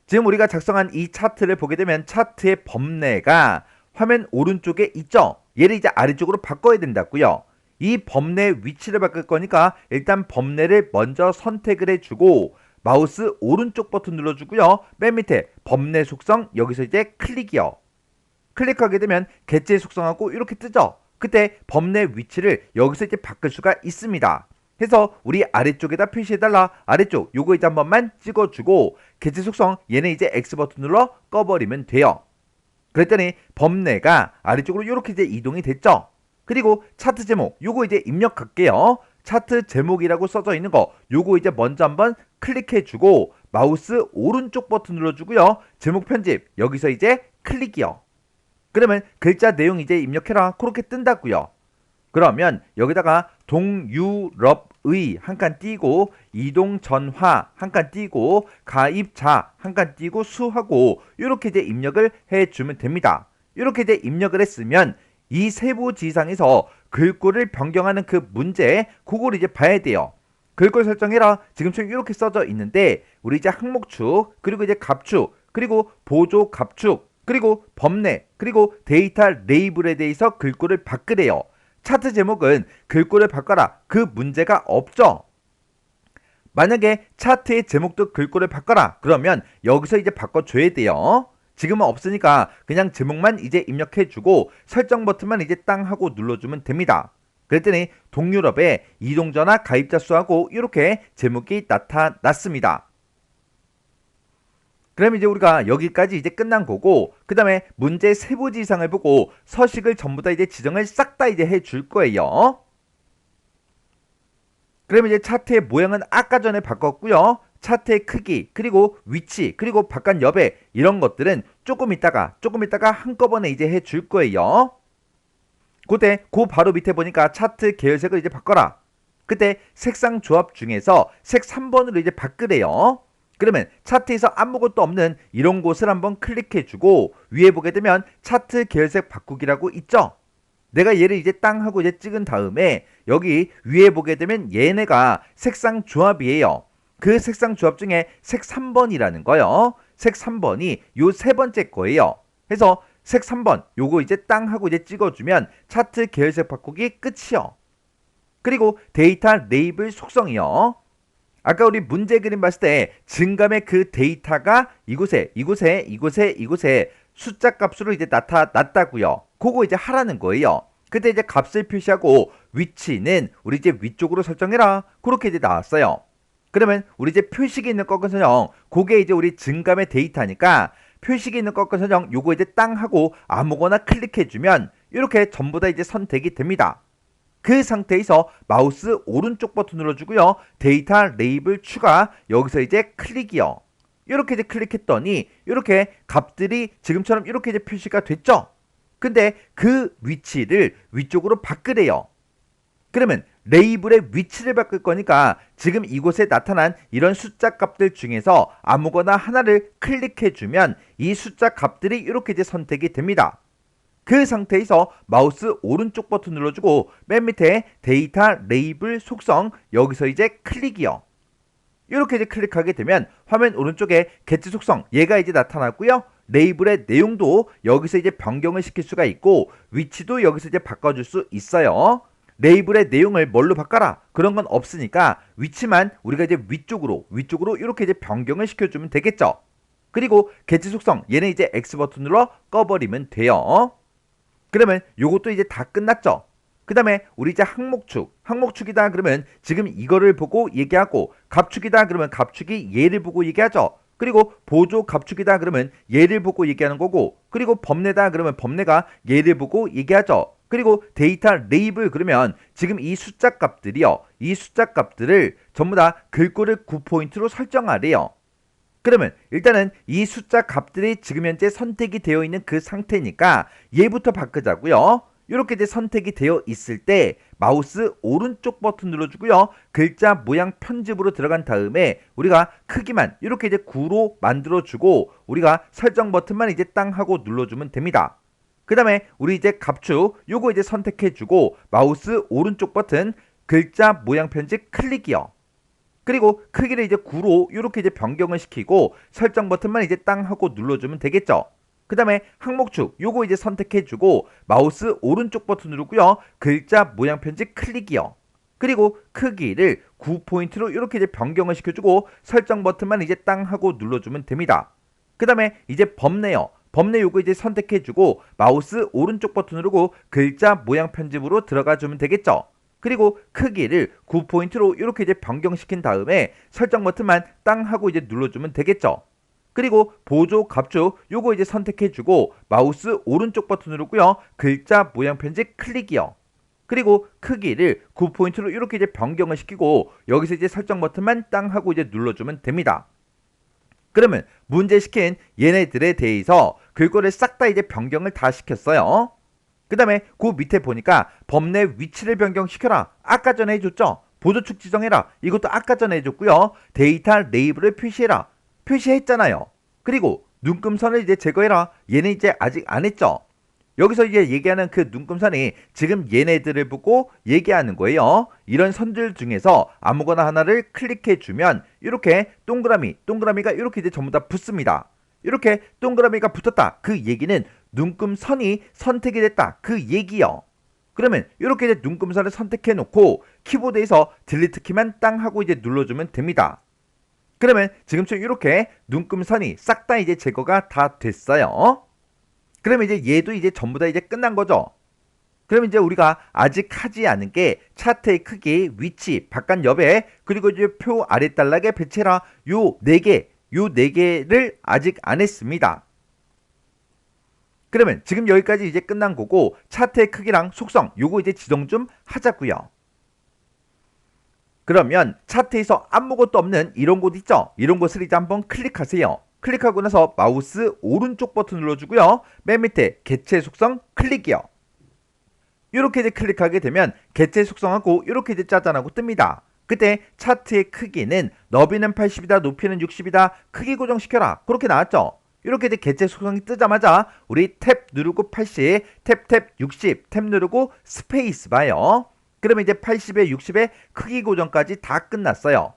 지금 우리가 작성한 이 차트를 보게 되면 차트의 범례가 화면 오른쪽에 있죠. 얘를 이제 아래쪽으로 바꿔야 된다고요. 이 범례 위치를 바꿀 거니까 일단 범례를 먼저 선택을 해주고 마우스 오른쪽 버튼 눌러주고요. 맨 밑에 범례 속성 여기서 이제 클릭이요. 클릭하게 되면 개체 속성하고 이렇게 뜨죠. 그때 범례 위치를 여기서 이제 바꿀 수가 있습니다. 해서 우리 아래쪽에다 표시해달라. 아래쪽 요거 이제 한 번만 찍어주고 개체 속성 얘는 이제 X 버튼 눌러 꺼버리면 돼요. 그랬더니 범례가 아래쪽으로 이렇게 이제 이동이 됐죠. 그리고 차트 제목 요거 이제 입력할게요. 차트 제목이라고 써져 있는 거 요거 이제 먼저 한번 클릭해주고 마우스 오른쪽 버튼 눌러주고요. 제목 편집 여기서 이제 클릭이요. 그러면 글자 내용 이제 입력해라 그렇게 뜬다고요. 그러면 여기다가 동유럽의 한 칸 띄고 이동전화 한 칸 띄고 가입자 한 칸 띄고 수하고 이렇게 이제 입력을 해주면 됩니다. 이렇게 이제 입력을 했으면 이 세부지상에서 글꼴을 변경하는 그 문제 그걸 이제 봐야 돼요. 글꼴 설정해라 지금처럼 이렇게 써져 있는데 우리 이제 항목축 그리고 이제 갑축 그리고 보조 갑축 그리고 범례 그리고 데이터 레이블에 대해서 글꼴을 바꾸래요. 차트 제목은 글꼴을 바꿔라 그 문제가 없죠. 만약에 차트의 제목도 글꼴을 바꿔라 그러면 여기서 이제 바꿔줘야 돼요. 지금은 없으니까 그냥 제목만 이제 입력해주고 설정 버튼만 이제 땅 하고 눌러주면 됩니다. 그랬더니 동유럽의 이동전화 가입자 수하고 이렇게 제목이 나타났습니다. 그럼 이제 우리가 여기까지 이제 끝난 거고 그 다음에 문제 세부지상을 보고 서식을 전부 다 이제 지정을 싹 다 이제 해줄 거예요. 그럼 이제 차트의 모양은 아까 전에 바꿨고요. 차트의 크기 그리고 위치 그리고 바깥 여백 이런 것들은 조금 있다가 한꺼번에 이제 해줄 거예요. 그때 그 바로 밑에 보니까 차트 계열색을 이제 바꿔라. 그때 색상 조합 중에서 색 3번으로 이제 바꾸래요. 그러면 차트에서 아무것도 없는 이런 곳을 한번 클릭해주고 위에 보게 되면 차트 계열색 바꾸기라고 있죠. 내가 얘를 이제 땅 하고 이제 찍은 다음에 여기 위에 보게 되면 얘네가 색상 조합이에요. 그 색상 조합 중에 색 3번이라는 거요. 색 3번이 요 세 번째 거예요. 그래서 색 3번 요거 이제 땅 하고 이제 찍어주면 차트 계열색 바꾸기 끝이요. 그리고 데이터 레이블 속성이요. 아까 우리 문제 그림 봤을 때 증감의 그 데이터가 이곳에 숫자 값으로 이제 나타났다고요. 그거 이제 하라는 거예요. 그때 이제 값을 표시하고 위치는 우리 이제 위쪽으로 설정해라. 그렇게 이제 나왔어요. 그러면 우리 이제 표식이 있는 꺾은 선형 그게 이제 우리 증감의 데이터니까 표식이 있는 꺾은 선형 요거 이제 땅 하고 아무거나 클릭해주면 이렇게 전부 다 이제 선택이 됩니다. 그 상태에서 마우스 오른쪽 버튼 눌러주고요. 데이터 레이블 추가 여기서 이제 클릭이요. 이렇게 이제 클릭했더니 이렇게 값들이 지금처럼 이렇게 이제 표시가 됐죠. 근데 그 위치를 위쪽으로 바꾸래요. 그러면 레이블의 위치를 바꿀 거니까 지금 이곳에 나타난 이런 숫자 값들 중에서 아무거나 하나를 클릭해주면 이 숫자 값들이 이렇게 이제 선택이 됩니다. 그 상태에서 마우스 오른쪽 버튼 눌러주고 맨 밑에 데이터 레이블 속성 여기서 이제 클릭이요. 이렇게 이제 클릭하게 되면 화면 오른쪽에 개체 속성 얘가 이제 나타났고요. 레이블의 내용도 여기서 이제 변경을 시킬 수가 있고 위치도 여기서 이제 바꿔줄 수 있어요. 레이블의 내용을 뭘로 바꿔라 그런 건 없으니까 위치만 우리가 이제 위쪽으로 이렇게 이제 변경을 시켜주면 되겠죠. 그리고 개체 속성 얘는 이제 X 버튼 눌러 꺼버리면 돼요. 그러면 요것도 이제 다 끝났죠. 그 다음에 우리 이제 항목축이다 그러면 지금 이거를 보고 얘기하고 갑축이다 그러면 갑축이 얘를 보고 얘기하죠. 그리고 보조 갑축이다 그러면 얘를 보고 얘기하는 거고, 그리고 법내다 그러면 법내가 얘를 보고 얘기하죠. 그리고 데이터 레이블 그러면 지금 이 숫자 값들이요, 이 숫자 값들을 전부 다 글꼴을 9포인트로 설정하래요. 그러면 일단은 이 숫자 값들이 지금 현재 선택이 되어 있는 그 상태니까 얘부터 바꾸자고요. 이렇게 이제 선택이 되어 있을 때 마우스 오른쪽 버튼 눌러주고요. 글자 모양 편집으로 들어간 다음에 우리가 크기만 이렇게 이제 9로 만들어주고 우리가 설정 버튼만 이제 땅 하고 눌러주면 됩니다. 그 다음에 우리 이제 갑축 요거 이제 선택해주고 마우스 오른쪽 버튼 글자 모양 편집 클릭이요. 그리고 크기를 이제 9로 이렇게 이제 변경을 시키고 설정 버튼만 이제 땅 하고 눌러주면 되겠죠. 그 다음에 항목축 요거 이제 선택해주고 마우스 오른쪽 버튼 누르고요. 글자 모양 편집 클릭이요. 그리고 크기를 9포인트로 이렇게 이제 변경을 시켜주고 설정 버튼만 이제 땅 하고 눌러주면 됩니다. 그 다음에 이제 법내요. 법내 요거 이제 선택해주고 마우스 오른쪽 버튼 누르고 글자 모양 편집으로 들어가주면 되겠죠. 그리고 크기를 9포인트로 이렇게 이제 변경시킨 다음에 설정 버튼만 땅 하고 이제 눌러주면 되겠죠. 그리고 보조 갑축 요거 이제 선택해주고 마우스 오른쪽 버튼 누르고요. 글자 모양 편집 클릭이요. 그리고 크기를 9포인트로 이렇게 이제 변경을 시키고 여기서 이제 설정 버튼만 땅 하고 이제 눌러주면 됩니다. 그러면 문제 시킨 얘네들에 대해서 글꼴을 싹 다 이제 변경을 다 시켰어요. 그 다음에 그 밑에 보니까 법내 위치를 변경시켜라. 아까 전에 해줬죠. 보조축 지정해라. 이것도 아까 전에 해줬고요. 데이터 레이블을 표시해라. 표시했잖아요. 그리고 눈금선을 이제 제거해라. 얘는 이제 아직 안 했죠. 여기서 이제 얘기하는 그 눈금선이 지금 얘네들을 보고 얘기하는 거예요. 이런 선들 중에서 아무거나 하나를 클릭해주면 이렇게 동그라미가 이렇게 이제 전부 다 붙습니다. 이렇게 동그라미가 붙었다. 그 얘기는 눈금선이 선택이 됐다. 그 얘기요. 그러면 이렇게 이제 눈금선을 선택해 놓고 키보드에서 딜리트 키만 땅 하고 이제 눌러주면 됩니다. 그러면 지금처럼 이렇게 눈금선이 싹 다 이제 제거가 다 됐어요. 그러면 이제 얘도 이제 전부 다 이제 끝난 거죠. 그럼 이제 우리가 아직 하지 않은 게 차트의 크기, 위치, 바깥 여배, 그리고 이제 표 아랫단락에 배치해라. 요 네 개를 아직 안 했습니다. 그러면 지금 여기까지 이제 끝난 거고 차트의 크기랑 속성 요거 이제 지정 좀 하자고요. 그러면 차트에서 아무것도 없는 이런 곳 있죠? 이런 곳을 이제 한번 클릭하세요. 클릭하고 나서 마우스 오른쪽 버튼 눌러주고요. 맨 밑에 개체 속성 클릭이요. 이렇게 이제 클릭하게 되면 개체 속성하고 이렇게 이제 짜잔하고 뜹니다. 그때 차트의 크기는 너비는 80이다, 높이는 60이다, 크기 고정시켜라. 그렇게 나왔죠? 이렇게 이제 개체 속성이 뜨자마자 우리 탭 누르고 80, 탭 60, 탭 누르고 스페이스 봐요. 그러면 이제 80에 60에 크기 고정까지 다 끝났어요.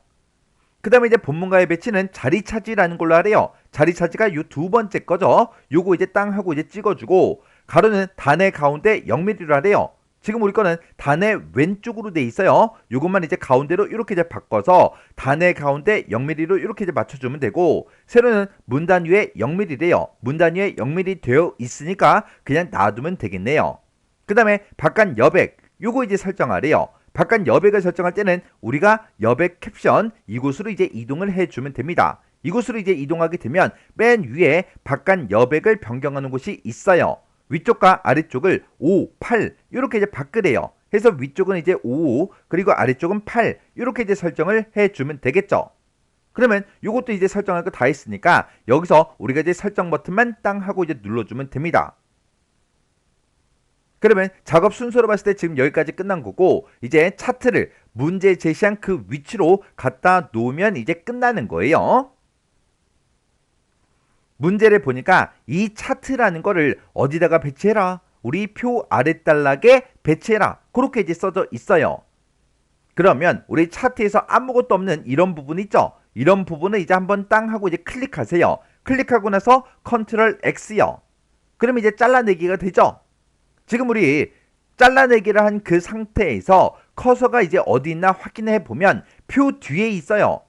그 다음에 이제 본문가의 배치는 자리 차지라는 걸로 하래요. 자리 차지가 요 두 번째 거죠. 요거 이제 땅 하고 이제 찍어주고 가로는 단의 가운데 0mm로 하래요. 지금 우리 거는 단의 왼쪽으로 돼 있어요. 요것만 이제 가운데로 이렇게 이제 바꿔서 단의 가운데 0mm로 이렇게 이제 맞춰주면 되고 세로는 문단 위에 0mm래요. 문단 위에 0mm 되어 있으니까 그냥 놔두면 되겠네요. 그 다음에 바깥 여백 요거 이제 설정하래요. 바깥 여백을 설정할 때는 우리가 여백 캡션 이곳으로 이제 이동을 해주면 됩니다. 이곳으로 이제 이동하게 되면 맨 위에 바깥 여백을 변경하는 곳이 있어요. 위쪽과 아래쪽을 5, 8 이렇게 이제 바꾸래요. 해서 위쪽은 이제 5 그리고 아래쪽은 8 이렇게 이제 설정을 해주면 되겠죠. 그러면 이것도 이제 설정할 거 다 했으니까 여기서 우리가 이제 설정 버튼만 땅 하고 이제 눌러주면 됩니다. 그러면 작업 순서로 봤을 때 지금 여기까지 끝난 거고 이제 차트를 문제 제시한 그 위치로 갖다 놓으면 이제 끝나는 거예요. 문제를 보니까 이 차트라는 거를 어디다가 배치해라? 우리 표 아랫단락에 배치해라. 그렇게 이제 써져 있어요. 그러면 우리 차트에서 아무것도 없는 이런 부분 있죠? 이런 부분을 이제 한번 땅 하고 이제 클릭하세요. 클릭하고 나서 컨트롤 X요. 그럼 이제 잘라내기가 되죠? 지금 우리 잘라내기를 한 그 상태에서 커서가 이제 어디 있나 확인해 보면 표 뒤에 있어요.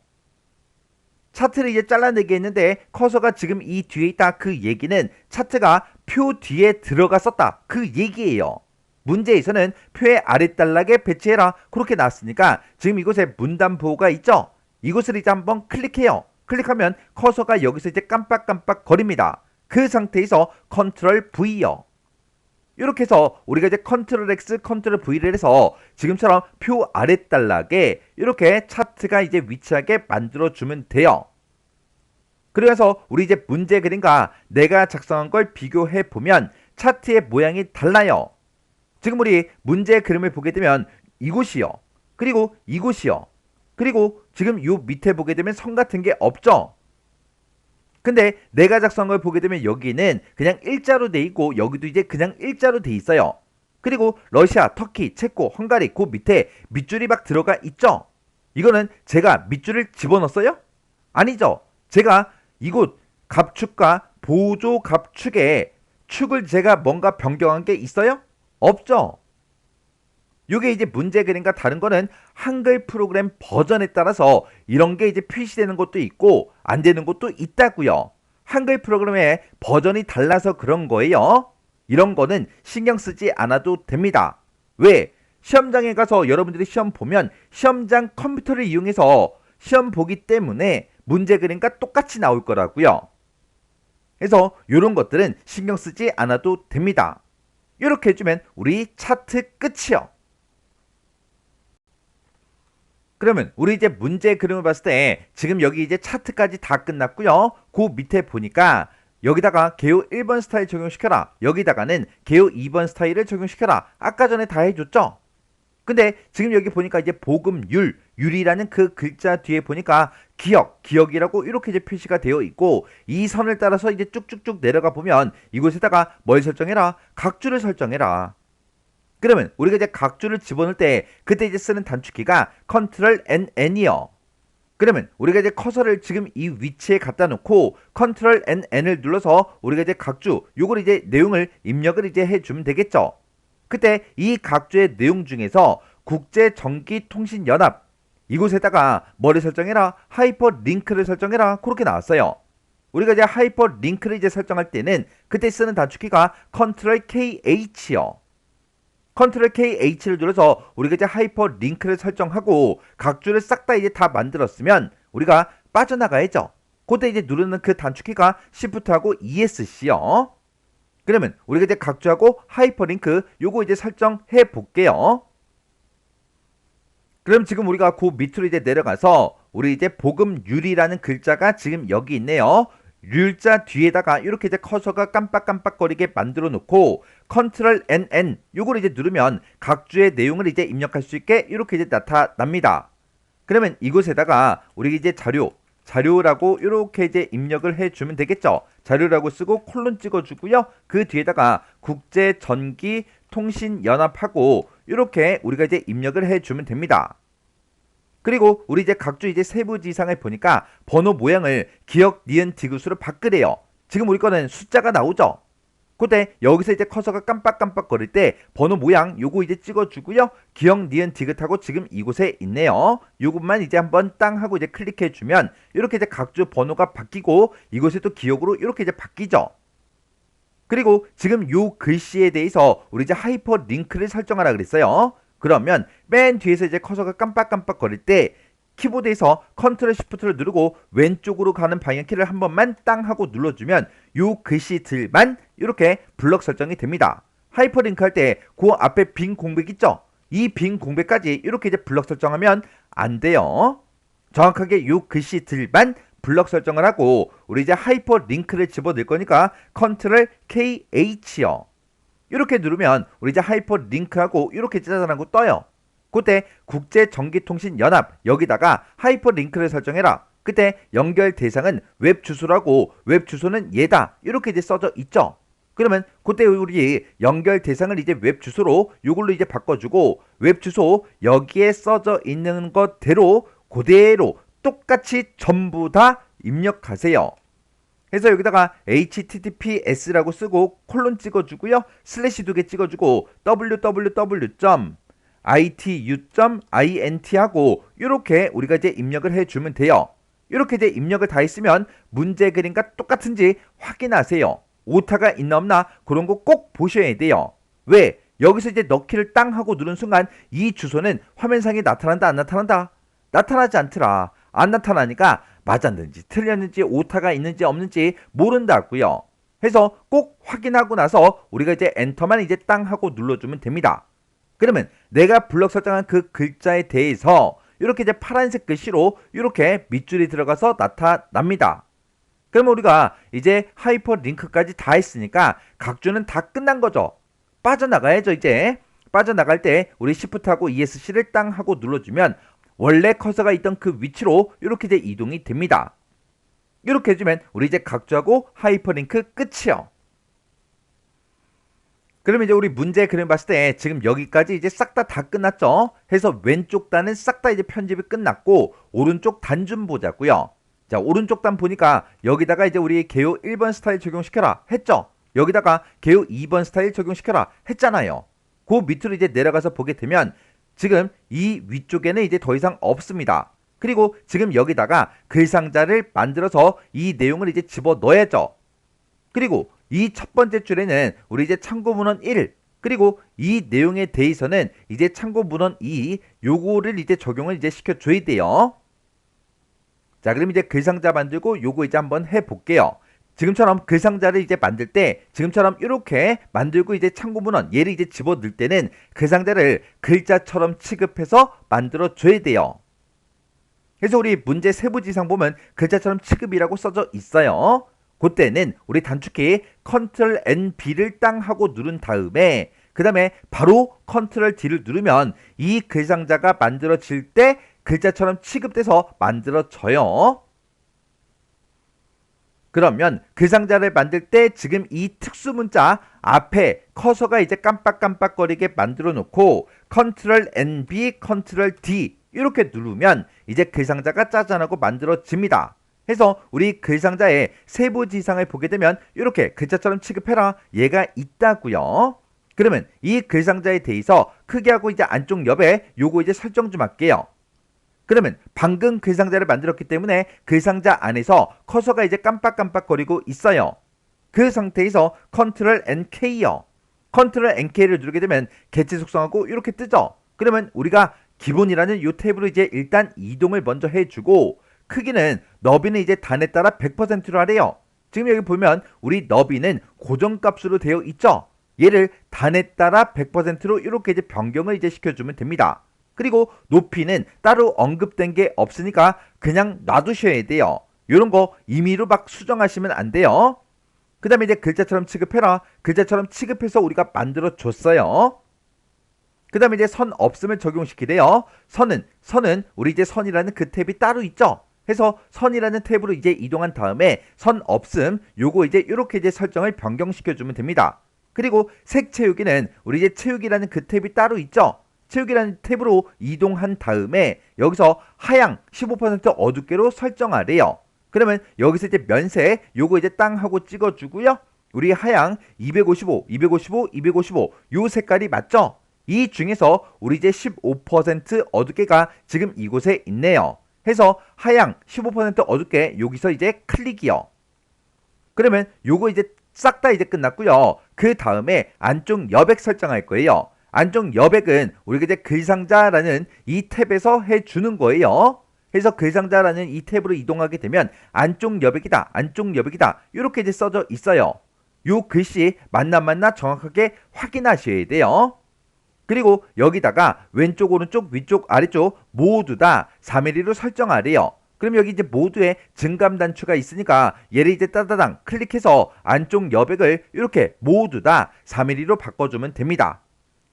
차트를 이제 잘라내기 했는데 커서가 지금 이 뒤에 있다. 그 얘기는 차트가 표 뒤에 들어갔었다. 그 얘기예요. 문제에서는 표의 아랫단락에 배치해라. 그렇게 나왔으니까 지금 이곳에 문단 보호가 있죠? 이곳을 이제 한번 클릭해요. 클릭하면 커서가 여기서 이제 깜빡깜빡 거립니다. 그 상태에서 컨트롤 V요. 이렇게 해서 우리가 이제 컨트롤 X, 컨트롤 V를 해서 지금처럼 표 아랫단락에 이렇게 차트가 이제 위치하게 만들어주면 돼요. 그래서 우리 이제 문제 그림과 내가 작성한 걸 비교해 보면 차트의 모양이 달라요. 지금 우리 문제 그림을 보게 되면 이곳이요. 그리고 이곳이요. 그리고 지금 요 밑에 보게 되면 선 같은 게 없죠. 근데 내가 작성한 걸 보게 되면 여기는 그냥 일자로 돼 있고 여기도 이제 그냥 일자로 돼 있어요. 그리고 러시아, 터키, 체코, 헝가리 그 밑에 밑줄이 막 들어가 있죠. 이거는 제가 밑줄을 집어넣었어요? 아니죠. 제가 이곳 갑축과 보조 갑축에 축을 제가 뭔가 변경한 게 있어요? 없죠. 요게 이제 문제 그림과 다른 거는 한글 프로그램 버전에 따라서 이런 게 이제 표시되는 것도 있고 안 되는 것도 있다고요. 한글 프로그램의 버전이 달라서 그런 거예요. 이런 거는 신경 쓰지 않아도 됩니다. 왜? 시험장에 가서 여러분들이 시험 보면 시험장 컴퓨터를 이용해서 시험 보기 때문에 문제 그림과 똑같이 나올 거라고요. 그래서 이런 것들은 신경 쓰지 않아도 됩니다. 이렇게 해주면 우리 차트 끝이요. 그러면 우리 이제 문제 그림을 봤을 때 지금 여기 이제 차트까지 다 끝났고요. 그 밑에 보니까 여기다가 개요 1번 스타일 적용시켜라. 여기다가는 개요 2번 스타일을 적용시켜라. 아까 전에 다 해줬죠? 근데 지금 여기 보니까 이제 복음율, 율이라는 그 글자 뒤에 보니까 기억이라고 이렇게 이제 표시가 되어 있고 이 선을 따라서 이제 쭉쭉쭉 내려가 보면 이곳에다가 뭘 설정해라? 각주를 설정해라. 그러면 우리가 이제 각주를 집어넣을 때 그때 이제 쓰는 단축키가 컨트롤 NN이요. 그러면 우리가 이제 커서를 지금 이 위치에 갖다 놓고 컨트롤 NN을 눌러서 우리가 이제 각주 요걸 이제 내용을 입력을 이제 해주면 되겠죠. 그때 이 각주의 내용 중에서 국제전기통신연합 이곳에다가 뭐를 설정해라? 하이퍼링크를 설정해라. 그렇게 나왔어요. 우리가 이제 하이퍼링크를 이제 설정할 때는 그때 쓰는 단축키가 컨트롤 KH요. 컨트롤 KH를 눌러서 우리가 이제 하이퍼링크를 설정하고 각주를 싹 다 이제 다 만들었으면 우리가 빠져나가야죠. 그때 이제 누르는 그 단축키가 Shift하고 ESC요. 그러면 우리가 이제 각주하고 하이퍼링크 요거 이제 설정해 볼게요. 그럼 지금 우리가 그 밑으로 이제 내려가서 우리 이제 복음율이라는 글자가 지금 여기 있네요. 율자 뒤에다가 이렇게 이제 커서가 깜빡깜빡거리게 만들어 놓고 컨트롤 NN 요걸 이제 누르면 각주의 내용을 이제 입력할 수 있게 이렇게 이제 나타납니다. 그러면 이곳에다가 우리 이제 자료라고 이렇게 이제 입력을 해주면 되겠죠. 자료라고 쓰고 콜론 찍어주고요. 그 뒤에다가 국제전기통신연합하고 이렇게 우리가 이제 입력을 해주면 됩니다. 그리고 우리 이제 각주 이제 세부지상을 보니까 번호 모양을 기억, 니은, 디귿으로 바꾸래요. 지금 우리 거는 숫자가 나오죠. 그때 여기서 이제 커서가 깜빡깜빡 거릴 때 번호 모양 요거 이제 찍어주고요. 기억, 니은, 디귿하고 지금 이곳에 있네요. 요것만 이제 한번 땅 하고 이제 클릭해주면 이렇게 이제 각주 번호가 바뀌고 이곳에 또 기억으로 이렇게 이제 바뀌죠. 그리고 지금 요 글씨에 대해서 우리 이제 하이퍼링크를 설정하라 그랬어요. 그러면 맨 뒤에서 이제 커서가 깜빡깜빡 거릴 때 키보드에서 컨트롤 시프트를 누르고 왼쪽으로 가는 방향키를 한 번만 땅 하고 눌러주면 요 글씨들만 이렇게 블럭 설정이 됩니다. 하이퍼링크 할 때 그 앞에 빈 공백 있죠? 이 빈 공백까지 이렇게 이제 블럭 설정하면 안 돼요. 정확하게 요 글씨들만 블럭 설정을 하고 우리 이제 하이퍼링크를 집어넣을 거니까 컨트롤 KH요. 이렇게 누르면 우리 이제 하이퍼링크하고 이렇게 짜잔하고 떠요. 그때 국제전기통신연합 여기다가 하이퍼링크를 설정해라. 그때 연결 대상은 웹 주소라고 웹 주소는 얘다. 이렇게 이제 써져 있죠. 그러면 그때 우리 연결 대상을 이제 웹 주소로 이걸로 이제 바꿔주고 웹 주소 여기에 써져 있는 것대로 그대로 똑같이 전부 다 입력하세요. 그래서 여기다가 https라고 쓰고 콜론 찍어주고요. 슬래시 2개 찍어주고 www.itu.int 하고 이렇게 우리가 이제 입력을 해주면 돼요. 이렇게 이제 입력을 다 했으면 문제 그림과 똑같은지 확인하세요. 오타가 있나 없나 그런 거 꼭 보셔야 돼요. 왜? 여기서 이제 넣기를 땅 하고 누른 순간 이 주소는 화면상에 나타난다 안 나타난다? 나타나지 않더라. 안 나타나니까 맞았는지 틀렸는지 오타가 있는지 없는지 모른다고요. 해서 꼭 확인하고 나서 우리가 이제 엔터만 이제 땅 하고 눌러주면 됩니다. 그러면 내가 블럭 설정한 그 글자에 대해서 이렇게 이제 파란색 글씨로 이렇게 밑줄이 들어가서 나타납니다. 그러면 우리가 이제 하이퍼 링크까지 다 했으니까 각주는 다 끝난 거죠. 빠져나가야죠. 이제 빠져나갈 때 우리 Shift하고 ESC를 땅 하고 눌러주면 원래 커서가 있던 그 위치로 이렇게 이제 이동이 됩니다. 이렇게 해주면 우리 이제 각주하고 하이퍼링크 끝이요. 그러면 이제 우리 문제 그림 봤을 때 지금 여기까지 이제 싹 다 끝났죠. 해서 왼쪽 단은 싹 다 이제 편집이 끝났고 오른쪽 단 좀 보자고요. 자, 오른쪽 단 보니까 여기다가 이제 우리 개요 1번 스타일 적용시켜라 했죠. 여기다가 개요 2번 스타일 적용시켜라 했잖아요. 그 밑으로 이제 내려가서 보게 되면 지금 이 위쪽에는 이제 더 이상 없습니다. 그리고 지금 여기다가 글상자를 만들어서 이 내용을 이제 집어 넣어야죠. 그리고 이 첫 번째 줄에는 우리 이제 참고 문헌 1 그리고 이 내용에 대해서는 이제 참고 문헌 2 요거를 이제 적용을 이제 시켜줘야 돼요. 자, 그럼 이제 글상자 만들고 요거 이제 한번 해볼게요. 지금처럼 글상자를 이제 만들 때 지금처럼 이렇게 만들고 이제 참고 문헌 얘를 이제 집어 넣을 때는 글상자를 글자처럼 취급해서 만들어 줘야 돼요. 그래서 우리 문제 세부지상 보면 글자처럼 취급이라고 써져 있어요. 그때는 우리 단축키 Ctrl N-B를 땅 하고 누른 다음에 그 다음에 바로 Ctrl D를 누르면 이 글상자가 만들어질 때 글자처럼 취급돼서 만들어져요. 그러면 글상자를 만들 때 지금 이 특수문자 앞에 커서가 이제 깜빡깜빡거리게 만들어 놓고 Ctrl N-B, Ctrl D 이렇게 누르면 이제 글상자가 짜잔하고 만들어집니다. 해서 우리 글상자의 세부지상을 보게 되면 이렇게 글자처럼 취급해라 얘가 있다고요. 그러면 이 글상자에 대해서 크기하고 이제 안쪽 옆에 요거 이제 설정 좀 할게요. 그러면 방금 글상자를 만들었기 때문에 글상자 안에서 커서가 이제 깜빡깜빡거리고 있어요. 그 상태에서 Ctrl NK요. Ctrl NK를 누르게 되면 개체 속성하고 이렇게 뜨죠. 그러면 우리가 기본이라는 이 탭으로 이제 일단 이동을 먼저 해주고 크기는 너비는 이제 단에 따라 100%로 하래요. 지금 여기 보면 우리 너비는 고정값으로 되어 있죠. 얘를 단에 따라 100%로 이렇게 이제 변경을 이제 시켜주면 됩니다. 그리고 높이는 따로 언급된 게 없으니까 그냥 놔두셔야 돼요. 이런 거 임의로 막 수정하시면 안 돼요. 그 다음에 이제 글자처럼 취급해라. 글자처럼 취급해서 우리가 만들어 줬어요. 그 다음에 이제 선 없음을 적용시키래요. 선은 우리 이제 선이라는 그 탭이 따로 있죠. 해서 선이라는 탭으로 이제 이동한 다음에 선 없음 요거 이제 이렇게 이제 설정을 변경시켜 주면 됩니다. 그리고 색 채우기는 우리 이제 채우기라는 그 탭이 따로 있죠. 채우기라는 탭으로 이동한 다음에 여기서 하향 15% 어둡게로 설정하래요. 그러면 여기서 이제 면색 요거 이제 땅 하고 찍어주고요. 우리 하향 255, 255, 255 요 색깔이 맞죠? 이 중에서 우리 이제 15% 어둡게가 지금 이곳에 있네요. 해서 하향 15% 어둡게 여기서 이제 클릭이요. 그러면 요거 이제 싹 다 이제 끝났고요. 그 다음에 안쪽 여백 설정할 거예요. 안쪽 여백은 우리가 이제 글상자라는 이 탭에서 해주는 거예요. 해서 글상자라는 이 탭으로 이동하게 되면 안쪽 여백이다, 안쪽 여백이다 이렇게 이제 써져 있어요. 요 글씨 맞나 정확하게 확인하셔야 돼요. 그리고 여기다가 왼쪽, 오른쪽, 위쪽, 아래쪽 모두 다 3mm로 설정하래요. 그럼 여기 이제 모두에 증감 단추가 있으니까 얘를 이제 따다당 클릭해서 안쪽 여백을 이렇게 모두 다 3mm로 바꿔주면 됩니다.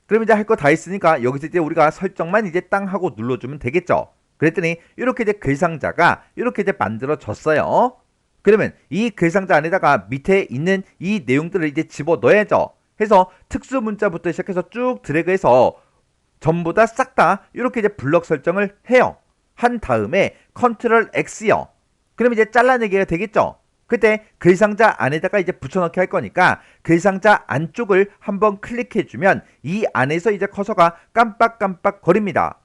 그럼 이제 할 거 다 했으니까 여기서 이제 우리가 설정만 이제 땅 하고 눌러주면 되겠죠. 그랬더니 이렇게 이제 글상자가 이렇게 이제 만들어졌어요. 그러면 이 글상자 안에다가 밑에 있는 이 내용들을 이제 집어 넣어야죠. 해서 특수 문자부터 시작해서 쭉 드래그해서 전부 다 싹 다 이렇게 이제 블럭 설정을 해요. 한 다음에 Ctrl X요. 그럼 이제 잘라내기가 되겠죠. 그때 글상자 안에다가 이제 붙여넣기 할 거니까 글상자 안쪽을 한번 클릭해주면 이 안에서 이제 커서가 깜빡깜빡 거립니다.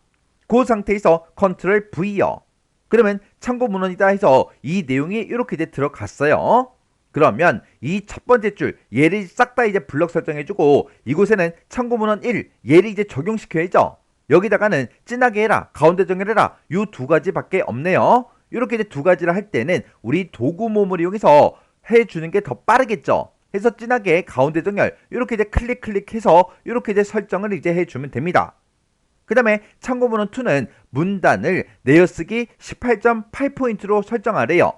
그 상태에서 Ctrl V요. 그러면 참고 문헌이다 해서 이 내용이 이렇게 이제 들어갔어요. 그러면 이 첫 번째 줄 얘를 싹 다 이제 블럭 설정해주고 이곳에는 참고 문헌 1 얘를 이제 적용시켜야죠. 여기다가는 진하게 해라, 가운데 정렬해라 요 두 가지밖에 없네요. 이렇게 이제 두 가지를 할 때는 우리 도구 모음을 이용해서 해주는 게 더 빠르겠죠. 해서 진하게 가운데 정렬 이렇게 이제 클릭해서 이렇게 이제 설정을 이제 해주면 됩니다. 그 다음에 참고 문헌 2는 문단을 내어쓰기 18.8포인트로 설정하래요.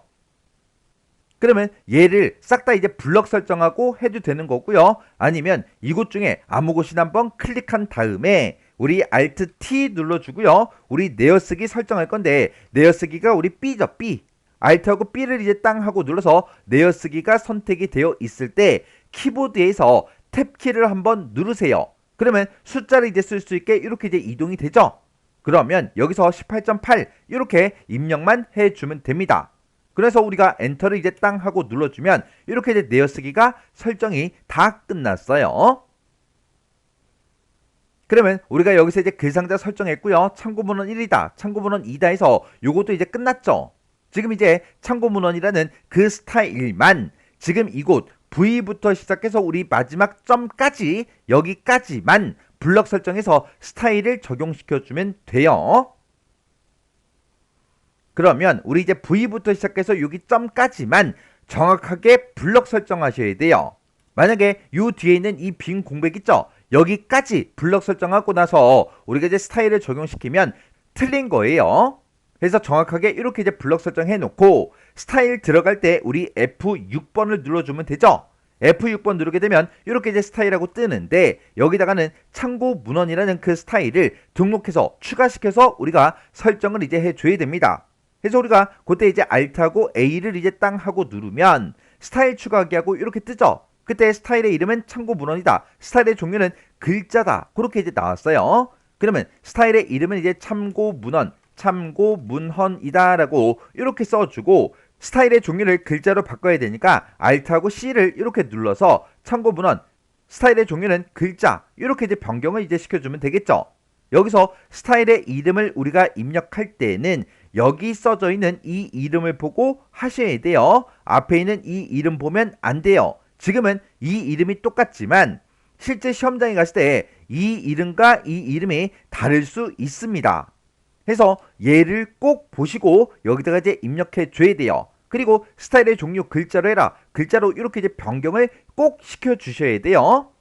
그러면 얘를 싹 다 이제 블럭 설정하고 해도 되는 거고요. 아니면 이곳 중에 아무 곳이나 한번 클릭한 다음에 우리 Alt T 눌러주고요. 우리 내어쓰기 설정할 건데 내어쓰기가 우리 B죠, B. Alt하고 B를 이제 땅 하고 눌러서 내어쓰기가 선택이 되어 있을 때 키보드에서 탭키를 한번 누르세요. 그러면 숫자를 이제 쓸 수 있게 이렇게 이제 이동이 되죠. 그러면 여기서 18.8 이렇게 입력만 해주면 됩니다. 그래서 우리가 엔터를 이제 땅 하고 눌러주면 이렇게 이제 내어쓰기가 설정이 다 끝났어요. 그러면 우리가 여기서 이제 글상자 설정했고요. 참고문헌 1이다, 참고문헌 2다 해서 요것도 이제 끝났죠. 지금 이제 참고문헌이라는 그 스타일만 지금 이곳 V부터 시작해서 우리 마지막 점까지 여기까지만 블럭 설정해서 스타일을 적용시켜주면 돼요. 그러면 우리 이제 V부터 시작해서 여기 점까지만 정확하게 블럭 설정하셔야 돼요. 만약에 요 뒤에 있는 이 빈 공백 있죠? 여기까지 블럭 설정하고 나서 우리가 이제 스타일을 적용시키면 틀린 거예요. 그래서 정확하게 이렇게 이제 블럭 설정해 놓고 스타일 들어갈 때 우리 F6번을 눌러주면 되죠. F6번 누르게 되면 이렇게 이제 스타일하고 뜨는데 여기다가는 참고 문헌이라는 그 스타일을 등록해서 추가시켜서 우리가 설정을 이제 해줘야 됩니다. 그래서 우리가 그때 이제 Alt하고 A를 이제 땅 하고 누르면 스타일 추가하기 하고 이렇게 뜨죠. 그때 스타일의 이름은 참고 문헌이다. 스타일의 종류는 글자다. 그렇게 이제 나왔어요. 그러면 스타일의 이름은 이제 참고 문헌, 참고 문헌이다라고 이렇게 써주고 스타일의 종류를 글자로 바꿔야 되니까 Alt하고 C를 이렇게 눌러서 참고 문헌, 스타일의 종류는 글자 이렇게 이제 변경을 이제 시켜주면 되겠죠. 여기서 스타일의 이름을 우리가 입력할 때는 여기 써져 있는 이 이름을 보고 하셔야 돼요. 앞에 있는 이 이름 보면 안 돼요. 지금은 이 이름이 똑같지만 실제 시험장에 갔을 때 이 이름과 이 이름이 다를 수 있습니다. 해서 얘를 꼭 보시고 여기다가 이제 입력해 줘야 돼요. 그리고 스타일의 종류 글자로 해라. 글자로 이렇게 이제 변경을 꼭 시켜 주셔야 돼요.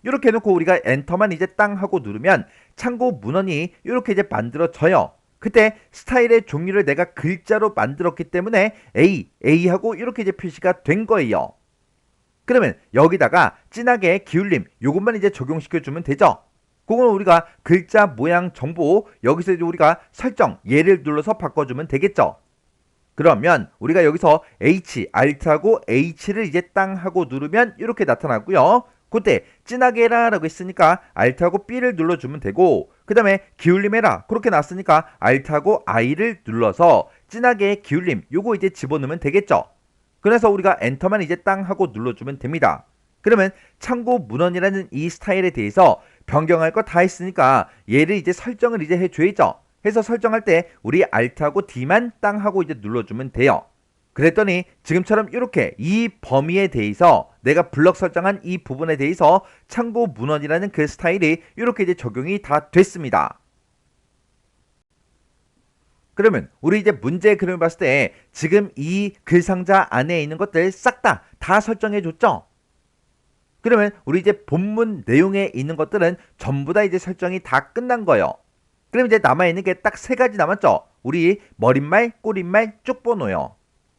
이렇게 해놓고 우리가 엔터만 이제 땅 하고 누르면 참고 문헌이 이렇게 이제 만들어져요. 그때 스타일의 종류를 내가 글자로 만들었기 때문에 A하고 이렇게 이제 표시가 된 거예요. 그러면 여기다가 진하게 기울림 요것만 이제 적용시켜 주면 되죠. 그건 우리가 글자 모양 정보 여기서 이제 우리가 설정 얘를 눌러서 바꿔주면 되겠죠. 그러면 우리가 여기서 Alt하고 H를 이제 땅 하고 누르면 이렇게 나타나고요. 그때 진하게 해라 라고 했으니까 Alt하고 B를 눌러주면 되고 그 다음에 기울림 해라 그렇게 났으니까 Alt하고 I를 눌러서 진하게 기울림 요거 이제 집어넣으면 되겠죠. 그래서 우리가 엔터만 이제 땅 하고 눌러주면 됩니다. 그러면 참고 문헌이라는 이 스타일에 대해서 변경할 거 다 했으니까 얘를 이제 설정을 이제 해줘야죠. 해서 설정할 때 우리 Alt하고 D만 땅 하고 이제 눌러주면 돼요. 그랬더니 지금처럼 이렇게 이 범위에 대해서 내가 블럭 설정한 이 부분에 대해서 참고 문헌이라는 그 스타일이 이렇게 이제 적용이 다 됐습니다. 그러면 우리 이제 문제의 그림을 봤을 때 지금 이 글상자 안에 있는 것들 싹 다 설정해 줬죠? 그러면 우리 이제 본문 내용에 있는 것들은 전부 다 이제 설정이 다 끝난 거예요. 그럼 이제 남아있는 게 딱 세 가지 남았죠? 우리 머릿말, 꼬릿말, 쪽번호요.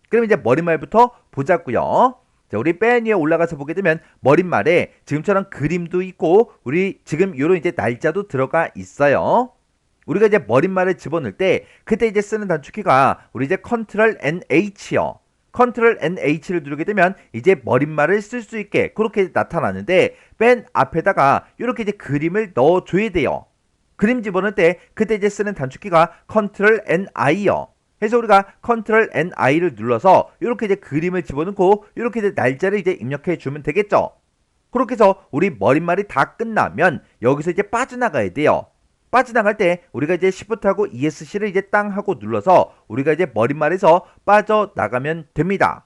그럼 이제 머릿말부터 보자고요. 자, 우리 맨 위에 올라가서 보게 되면 머릿말에 지금처럼 그림도 있고 우리 지금 요런 이제 날짜도 들어가 있어요. 우리가 이제 머릿말을 집어넣을 때 그때 이제 쓰는 단축키가 우리 이제 Ctrl NH요. Ctrl NH를 누르게 되면 이제 머릿말을 쓸 수 있게 그렇게 나타나는데 맨 앞에다가 이렇게 이제 그림을 넣어줘야 돼요. 그림 집어넣을 때 그때 이제 쓰는 단축키가 Ctrl NI요. 해서 우리가 Ctrl NI를 눌러서 이렇게 이제 그림을 집어넣고 이렇게 이제 날짜를 이제 입력해 주면 되겠죠. 그렇게 해서 우리 머릿말이 다 끝나면 여기서 이제 빠져나가야 돼요. 빠져나갈 때 우리가 이제 Shift하고 ESC를 이제 땅 하고 눌러서 우리가 이제 머릿말에서 빠져나가면 됩니다.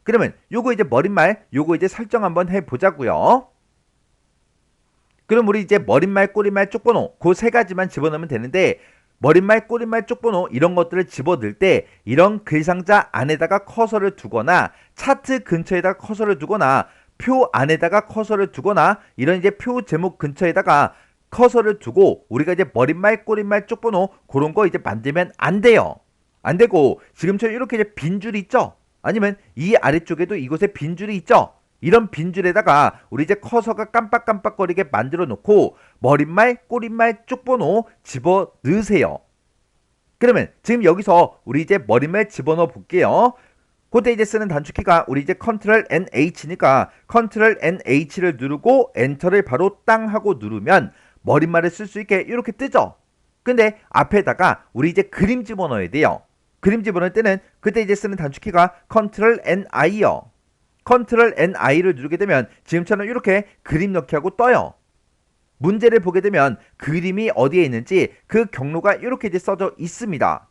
그러면 요거 이제 머릿말 요거 이제 설정 한번 해보자고요. 그럼 우리 이제 머릿말, 꼬릿말, 쪽번호 그 세 가지만 집어넣으면 되는데 머릿말, 꼬릿말, 쪽번호 이런 것들을 집어넣을 때 이런 글상자 안에다가 커서를 두거나 차트 근처에다가 커서를 두거나 표 안에다가 커서를 두거나 이런 이제 표 제목 근처에다가 커서를 두고 우리가 이제 머릿말, 꼬릿말, 쪽번호 그런 거 이제 만들면 안 돼요. 안 되고 지금처럼 이렇게 이제 빈줄이 있죠? 아니면 이 아래쪽에도 이곳에 빈줄이 있죠? 이런 빈줄에다가 우리 이제 커서가 깜빡깜빡거리게 만들어 놓고 머릿말, 꼬릿말, 쪽번호 집어 넣으세요. 그러면 지금 여기서 우리 이제 머릿말 집어넣어 볼게요. 그때 이제 쓰는 단축키가 우리 이제 컨트롤 NH니까 컨트롤 NH를 누르고 엔터를 바로 땅 하고 누르면 머릿말을 쓸 수 있게 이렇게 뜨죠. 근데 앞에다가 우리 이제 그림 집어넣어야 돼요. 그림 집어넣을 때는 그때 이제 쓰는 단축키가 컨트롤 NI요. 컨트롤 NI를 누르게 되면 지금처럼 이렇게 그림 넣기 하고 떠요. 문제를 보게 되면 그림이 어디에 있는지 그 경로가 이렇게 이제 써져 있습니다.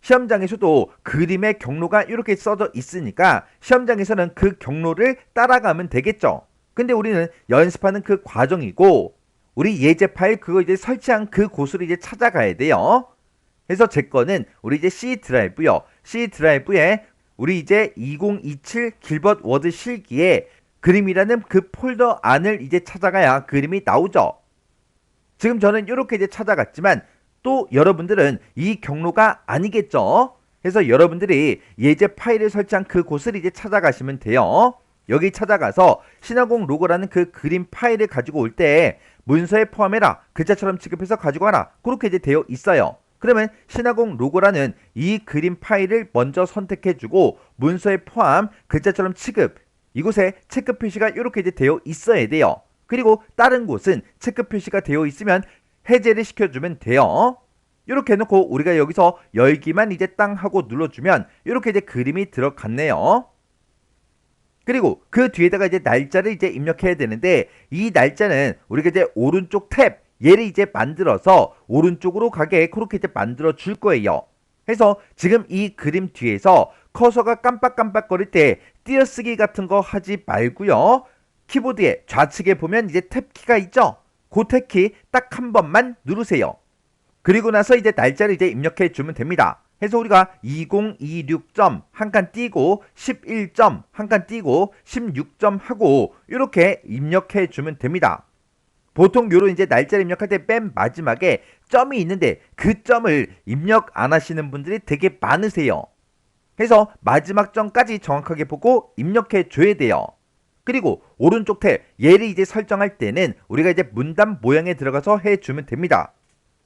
시험장에서도 그림의 경로가 이렇게 써져 있으니까 시험장에서는 그 경로를 따라가면 되겠죠. 근데 우리는 연습하는 그 과정이고 우리 예제 파일 그거 이제 설치한 그 곳으로 이제 찾아가야 돼요. 그래서 제 거는 우리 이제 C 드라이브요. C 드라이브에 우리 이제 2027 길벗 워드 실기에 그림이라는 그 폴더 안을 이제 찾아가야 그림이 나오죠. 지금 저는 이렇게 이제 찾아갔지만 또 여러분들은 이 경로가 아니겠죠. 그래서 여러분들이 예제 파일을 설치한 그 곳을 이제 찾아가시면 돼요. 여기 찾아가서 신화공 로고라는 그 그림 파일을 가지고 올 때 문서에 포함해라 글자처럼 취급해서 가지고 와라 그렇게 이제 되어 있어요. 그러면 신화공 로고라는 이 그림 파일을 먼저 선택해주고 문서에 포함 글자처럼 취급 이곳에 체크 표시가 이렇게 이제 되어 있어야 돼요. 그리고 다른 곳은 체크 표시가 되어 있으면 해제를 시켜주면 돼요. 이렇게 해놓고 우리가 여기서 열기만 이제 땅 하고 눌러주면 이렇게 이제 그림이 들어갔네요. 그리고 그 뒤에다가 이제 날짜를 이제 입력해야 되는데 이 날짜는 우리가 이제 오른쪽 탭 얘를 이제 만들어서 오른쪽으로 가게 그렇게 이제 만들어 줄 거예요. 그래서 지금 이 그림 뒤에서 커서가 깜빡깜빡거릴 때 띄어쓰기 같은 거 하지 말고요. 키보드에 좌측에 보면 이제 탭키가 있죠. 그 탭키 딱 한 번만 누르세요. 그리고 나서 이제 날짜를 이제 입력해 주면 됩니다. 그래서 우리가 2026점 한 칸 띄고 11점 한 칸 띄고 16점 하고 이렇게 입력해 주면 됩니다. 보통 요런 이제 날짜를 입력할 때 맨 마지막에 점이 있는데 그 점을 입력 안 하시는 분들이 되게 많으세요. 그래서 마지막 점까지 정확하게 보고 입력해 줘야 돼요. 그리고 오른쪽 탭 얘를 이제 설정할 때는 우리가 이제 문단 모양에 들어가서 해주면 됩니다.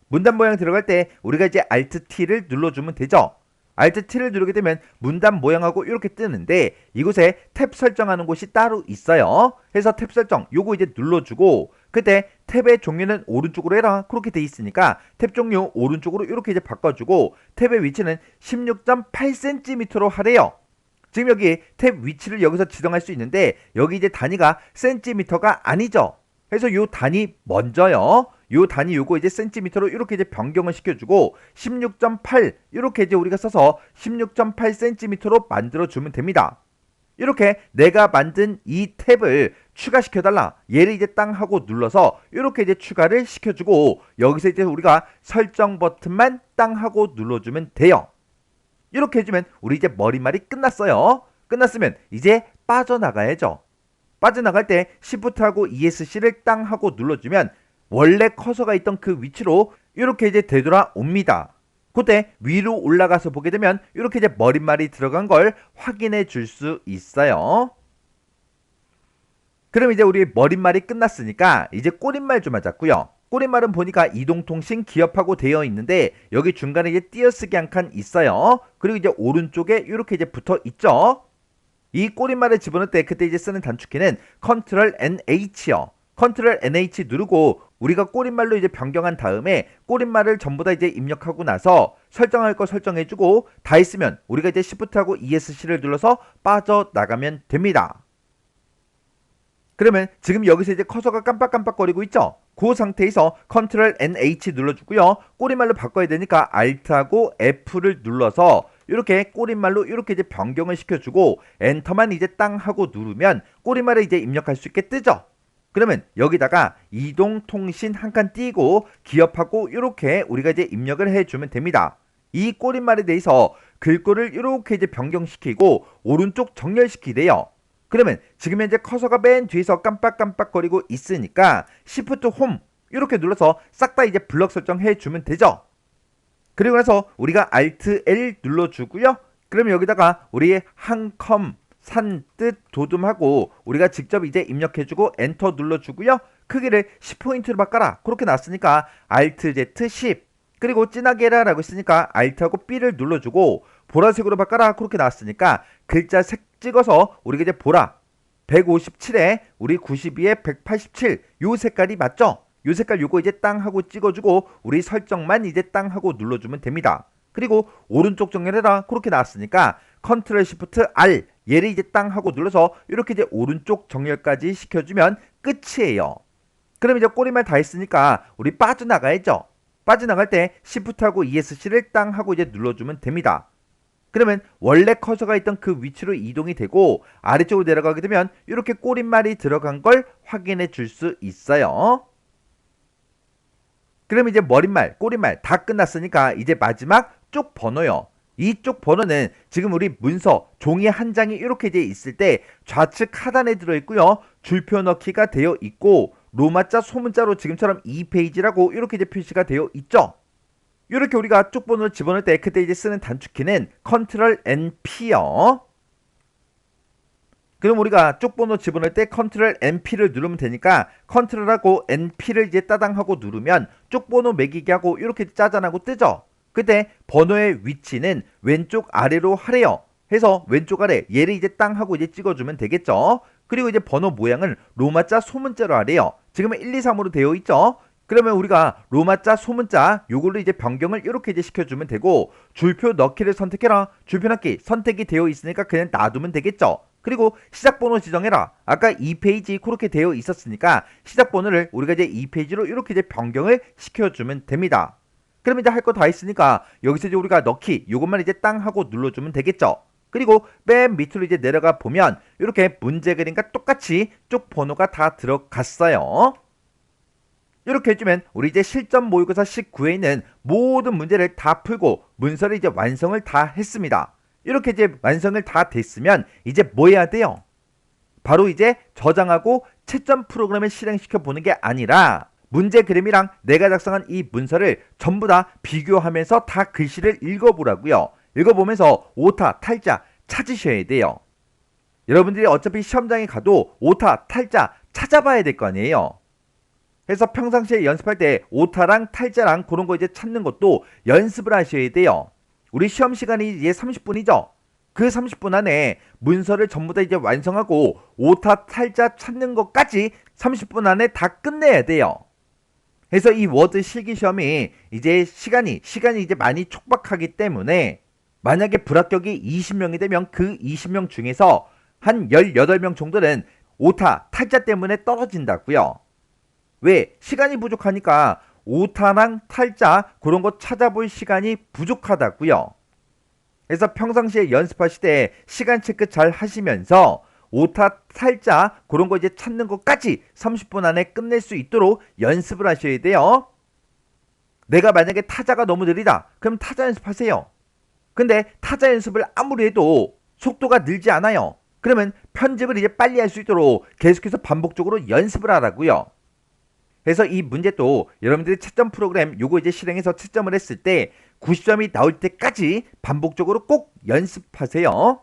문단 모양 들어갈 때 우리가 이제 Alt T를 눌러주면 되죠. Alt T를 누르게 되면 문단 모양하고 이렇게 뜨는데 이곳에 탭 설정하는 곳이 따로 있어요. 그래서 탭 설정 요거 이제 눌러주고 그때 탭의 종류는 오른쪽으로 해라 그렇게 돼 있으니까 탭 종류 오른쪽으로 이렇게 이제 바꿔주고 탭의 위치는 16.8cm로 하래요. 지금 여기 탭 위치를 여기서 지정할 수 있는데 여기 이제 단위가 센티미터가 아니죠. 그래서 요 단위 먼저요. 요 단위 요거 이제 센티미터로 이렇게 이제 변경을 시켜주고 16.8 이렇게 이제 우리가 써서 16.8cm로 만들어주면 됩니다. 이렇게 내가 만든 이 탭을 추가시켜달라. 얘를 이제 땅 하고 눌러서 이렇게 이제 추가를 시켜주고 여기서 이제 우리가 설정 버튼만 땅 하고 눌러주면 돼요. 이렇게 해주면 우리 이제 머릿말이 끝났어요. 끝났으면 이제 빠져나가야죠. 빠져나갈 때 Shift하고 ESC를 땅 하고 눌러주면 원래 커서가 있던 그 위치로 이렇게 이제 되돌아옵니다. 그때 위로 올라가서 보게 되면 이렇게 이제 머릿말이 들어간 걸 확인해 줄 수 있어요. 그럼 이제 우리 머릿말이 끝났으니까 이제 꼬릿말 좀 하자고요. 꼬릿말은 보니까 이동통신 기업하고 되어 있는데 여기 중간에 이제 띄어쓰기 한 칸 있어요. 그리고 이제 오른쪽에 이렇게 이제 붙어 있죠. 이 꼬릿말을 집어넣을 때 그때 이제 쓰는 단축키는 컨트롤 NH요. 컨트롤 NH 누르고 우리가 꼬릿말로 이제 변경한 다음에 꼬릿말을 전부 다 이제 입력하고 나서 설정할 거 설정해주고 다 했으면 우리가 이제 Shift하고 ESC를 눌러서 빠져나가면 됩니다. 그러면 지금 여기서 이제 커서가 깜빡깜빡거리고 있죠? 그 상태에서 컨트롤 NH 눌러주고요. 꼬릿말로 바꿔야 되니까 Alt하고 F를 눌러서 이렇게 꼬릿말로 이렇게 이제 변경을 시켜주고 엔터만 이제 땅 하고 누르면 꼬릿말을 이제 입력할 수 있게 뜨죠? 그러면 여기다가 이동통신 한 칸 띄고 기업하고 이렇게 우리가 이제 입력을 해주면 됩니다. 이 꼬릿말에 대해서 글꼴을 이렇게 이제 변경시키고 오른쪽 정렬시키래요. 그러면 지금 현재 커서가 맨 뒤에서 깜빡깜빡거리고 있으니까 Shift 홈 이렇게 눌러서 싹 다 이제 블럭 설정해 주면 되죠. 그리고 나서 우리가 Alt L 눌러주고요. 그러면 여기다가 우리의 한컴 산뜻 도둠하고 우리가 직접 이제 입력해주고 엔터 눌러주고요. 크기를 10포인트로 바꿔라. 그렇게 놨으니까 Alt Z 10 그리고 진하게 해라 라고 했으니까 Alt하고 B를 눌러주고 보라색으로 바꿔라. 그렇게 놨으니까 글자 색 찍어서 우리가 이제 보라 157에 우리 92에 187 요 색깔이 맞죠? 요 색깔 요거 이제 땅 하고 찍어주고 우리 설정만 이제 땅 하고 눌러주면 됩니다. 그리고 오른쪽 정렬해라. 그렇게 나왔으니까 컨트롤 시프트 R 얘를 이제 땅 하고 눌러서 이렇게 이제 오른쪽 정렬까지 시켜주면 끝이에요. 그럼 이제 꼬리말 다 했으니까 우리 빠져나가야죠. 빠져나갈 때 시프트하고 ESC를 땅 하고 이제 눌러주면 됩니다. 그러면 원래 커서가 있던 그 위치로 이동이 되고 아래쪽으로 내려가게 되면 이렇게 꼬릿말이 들어간 걸 확인해 줄 수 있어요. 그럼 이제 머릿말, 꼬릿말 다 끝났으니까 이제 마지막 쪽 번호요. 이쪽 번호는 지금 우리 문서, 종이 한 장이 이렇게 돼 있을 때 좌측 하단에 들어있고요. 줄표 넣기가 되어 있고 로마자, 소문자로 지금처럼 2페이지라고 이렇게 이제 표시가 되어 있죠. 이렇게 우리가 쪽 번호를 집어넣을 때 그때 이제 쓰는 단축키는 Ctrl NP요. 그럼 우리가 쪽 번호 집어넣을 때 Ctrl NP를 누르면 되니까 Ctrl하고 NP를 이제 따당하고 누르면 쪽 번호 매기기 하고 이렇게 짜잔하고 뜨죠. 그때 번호의 위치는 왼쪽 아래로 하래요. 해서 왼쪽 아래 얘를 이제 땅 하고 이제 찍어주면 되겠죠. 그리고 이제 번호 모양은 로마자 소문자로 하래요. 지금은 1, 2, 3으로 되어 있죠. 그러면 우리가 로마자 소문자 요걸로 이제 변경을 이렇게 이제 시켜주면 되고 줄표 넣기를 선택해라. 줄표 넣기 선택이 되어 있으니까 그냥 놔두면 되겠죠. 그리고 시작 번호 지정해라. 아까 2페이지 그렇게 되어 있었으니까 시작 번호를 우리가 이제 2페이지로 이렇게 이제 변경을 시켜주면 됩니다. 그럼 이제 할 거 다 했으니까 여기서 이제 우리가 넣기 요것만 이제 땅 하고 눌러주면 되겠죠. 그리고 맨 밑으로 이제 내려가 보면 이렇게 문제 그림과 똑같이 쪽 번호가 다 들어갔어요. 이렇게 해주면 우리 이제 실전 모의고사 19에 있는 모든 문제를 다 풀고 문서를 이제 완성을 다 했습니다. 이렇게 이제 완성을 다 됐으면 이제 뭐 해야 돼요? 바로 이제 저장하고 채점 프로그램을 실행시켜 보는 게 아니라 문제 그림이랑 내가 작성한 이 문서를 전부 다 비교하면서 다 글씨를 읽어보라고요. 읽어보면서 오타, 탈자 찾으셔야 돼요. 여러분들이 어차피 시험장에 가도 오타, 탈자 찾아봐야 될 거 아니에요. 그래서 평상시에 연습할 때 오타랑 탈자랑 그런 거 이제 찾는 것도 연습을 하셔야 돼요. 우리 시험 시간이 이제 30분이죠. 그 30분 안에 문서를 전부 다 이제 완성하고 오타, 탈자 찾는 것까지 30분 안에 다 끝내야 돼요. 그래서 이 워드 실기 시험이 이제 시간이 이제 많이 촉박하기 때문에 만약에 불합격이 20명이 되면 그 20명 중에서 한 18명 정도는 오타, 탈자 때문에 떨어진다고요. 왜? 시간이 부족하니까 오타랑 탈자 그런 거 찾아볼 시간이 부족하다고요. 그래서 평상시에 연습하실 때 시간 체크 잘 하시면서 오타, 탈자 그런 거 이제 찾는 것까지 30분 안에 끝낼 수 있도록 연습을 하셔야 돼요. 내가 만약에 타자가 너무 느리다. 그럼 타자 연습하세요. 근데 타자 연습을 아무리 해도 속도가 늘지 않아요. 그러면 편집을 이제 빨리 할 수 있도록 계속해서 반복적으로 연습을 하라고요. 그래서 이 문제도 여러분들이 채점 프로그램 요거 이제 실행해서 채점을 했을 때 90점이 나올 때까지 반복적으로 꼭 연습하세요.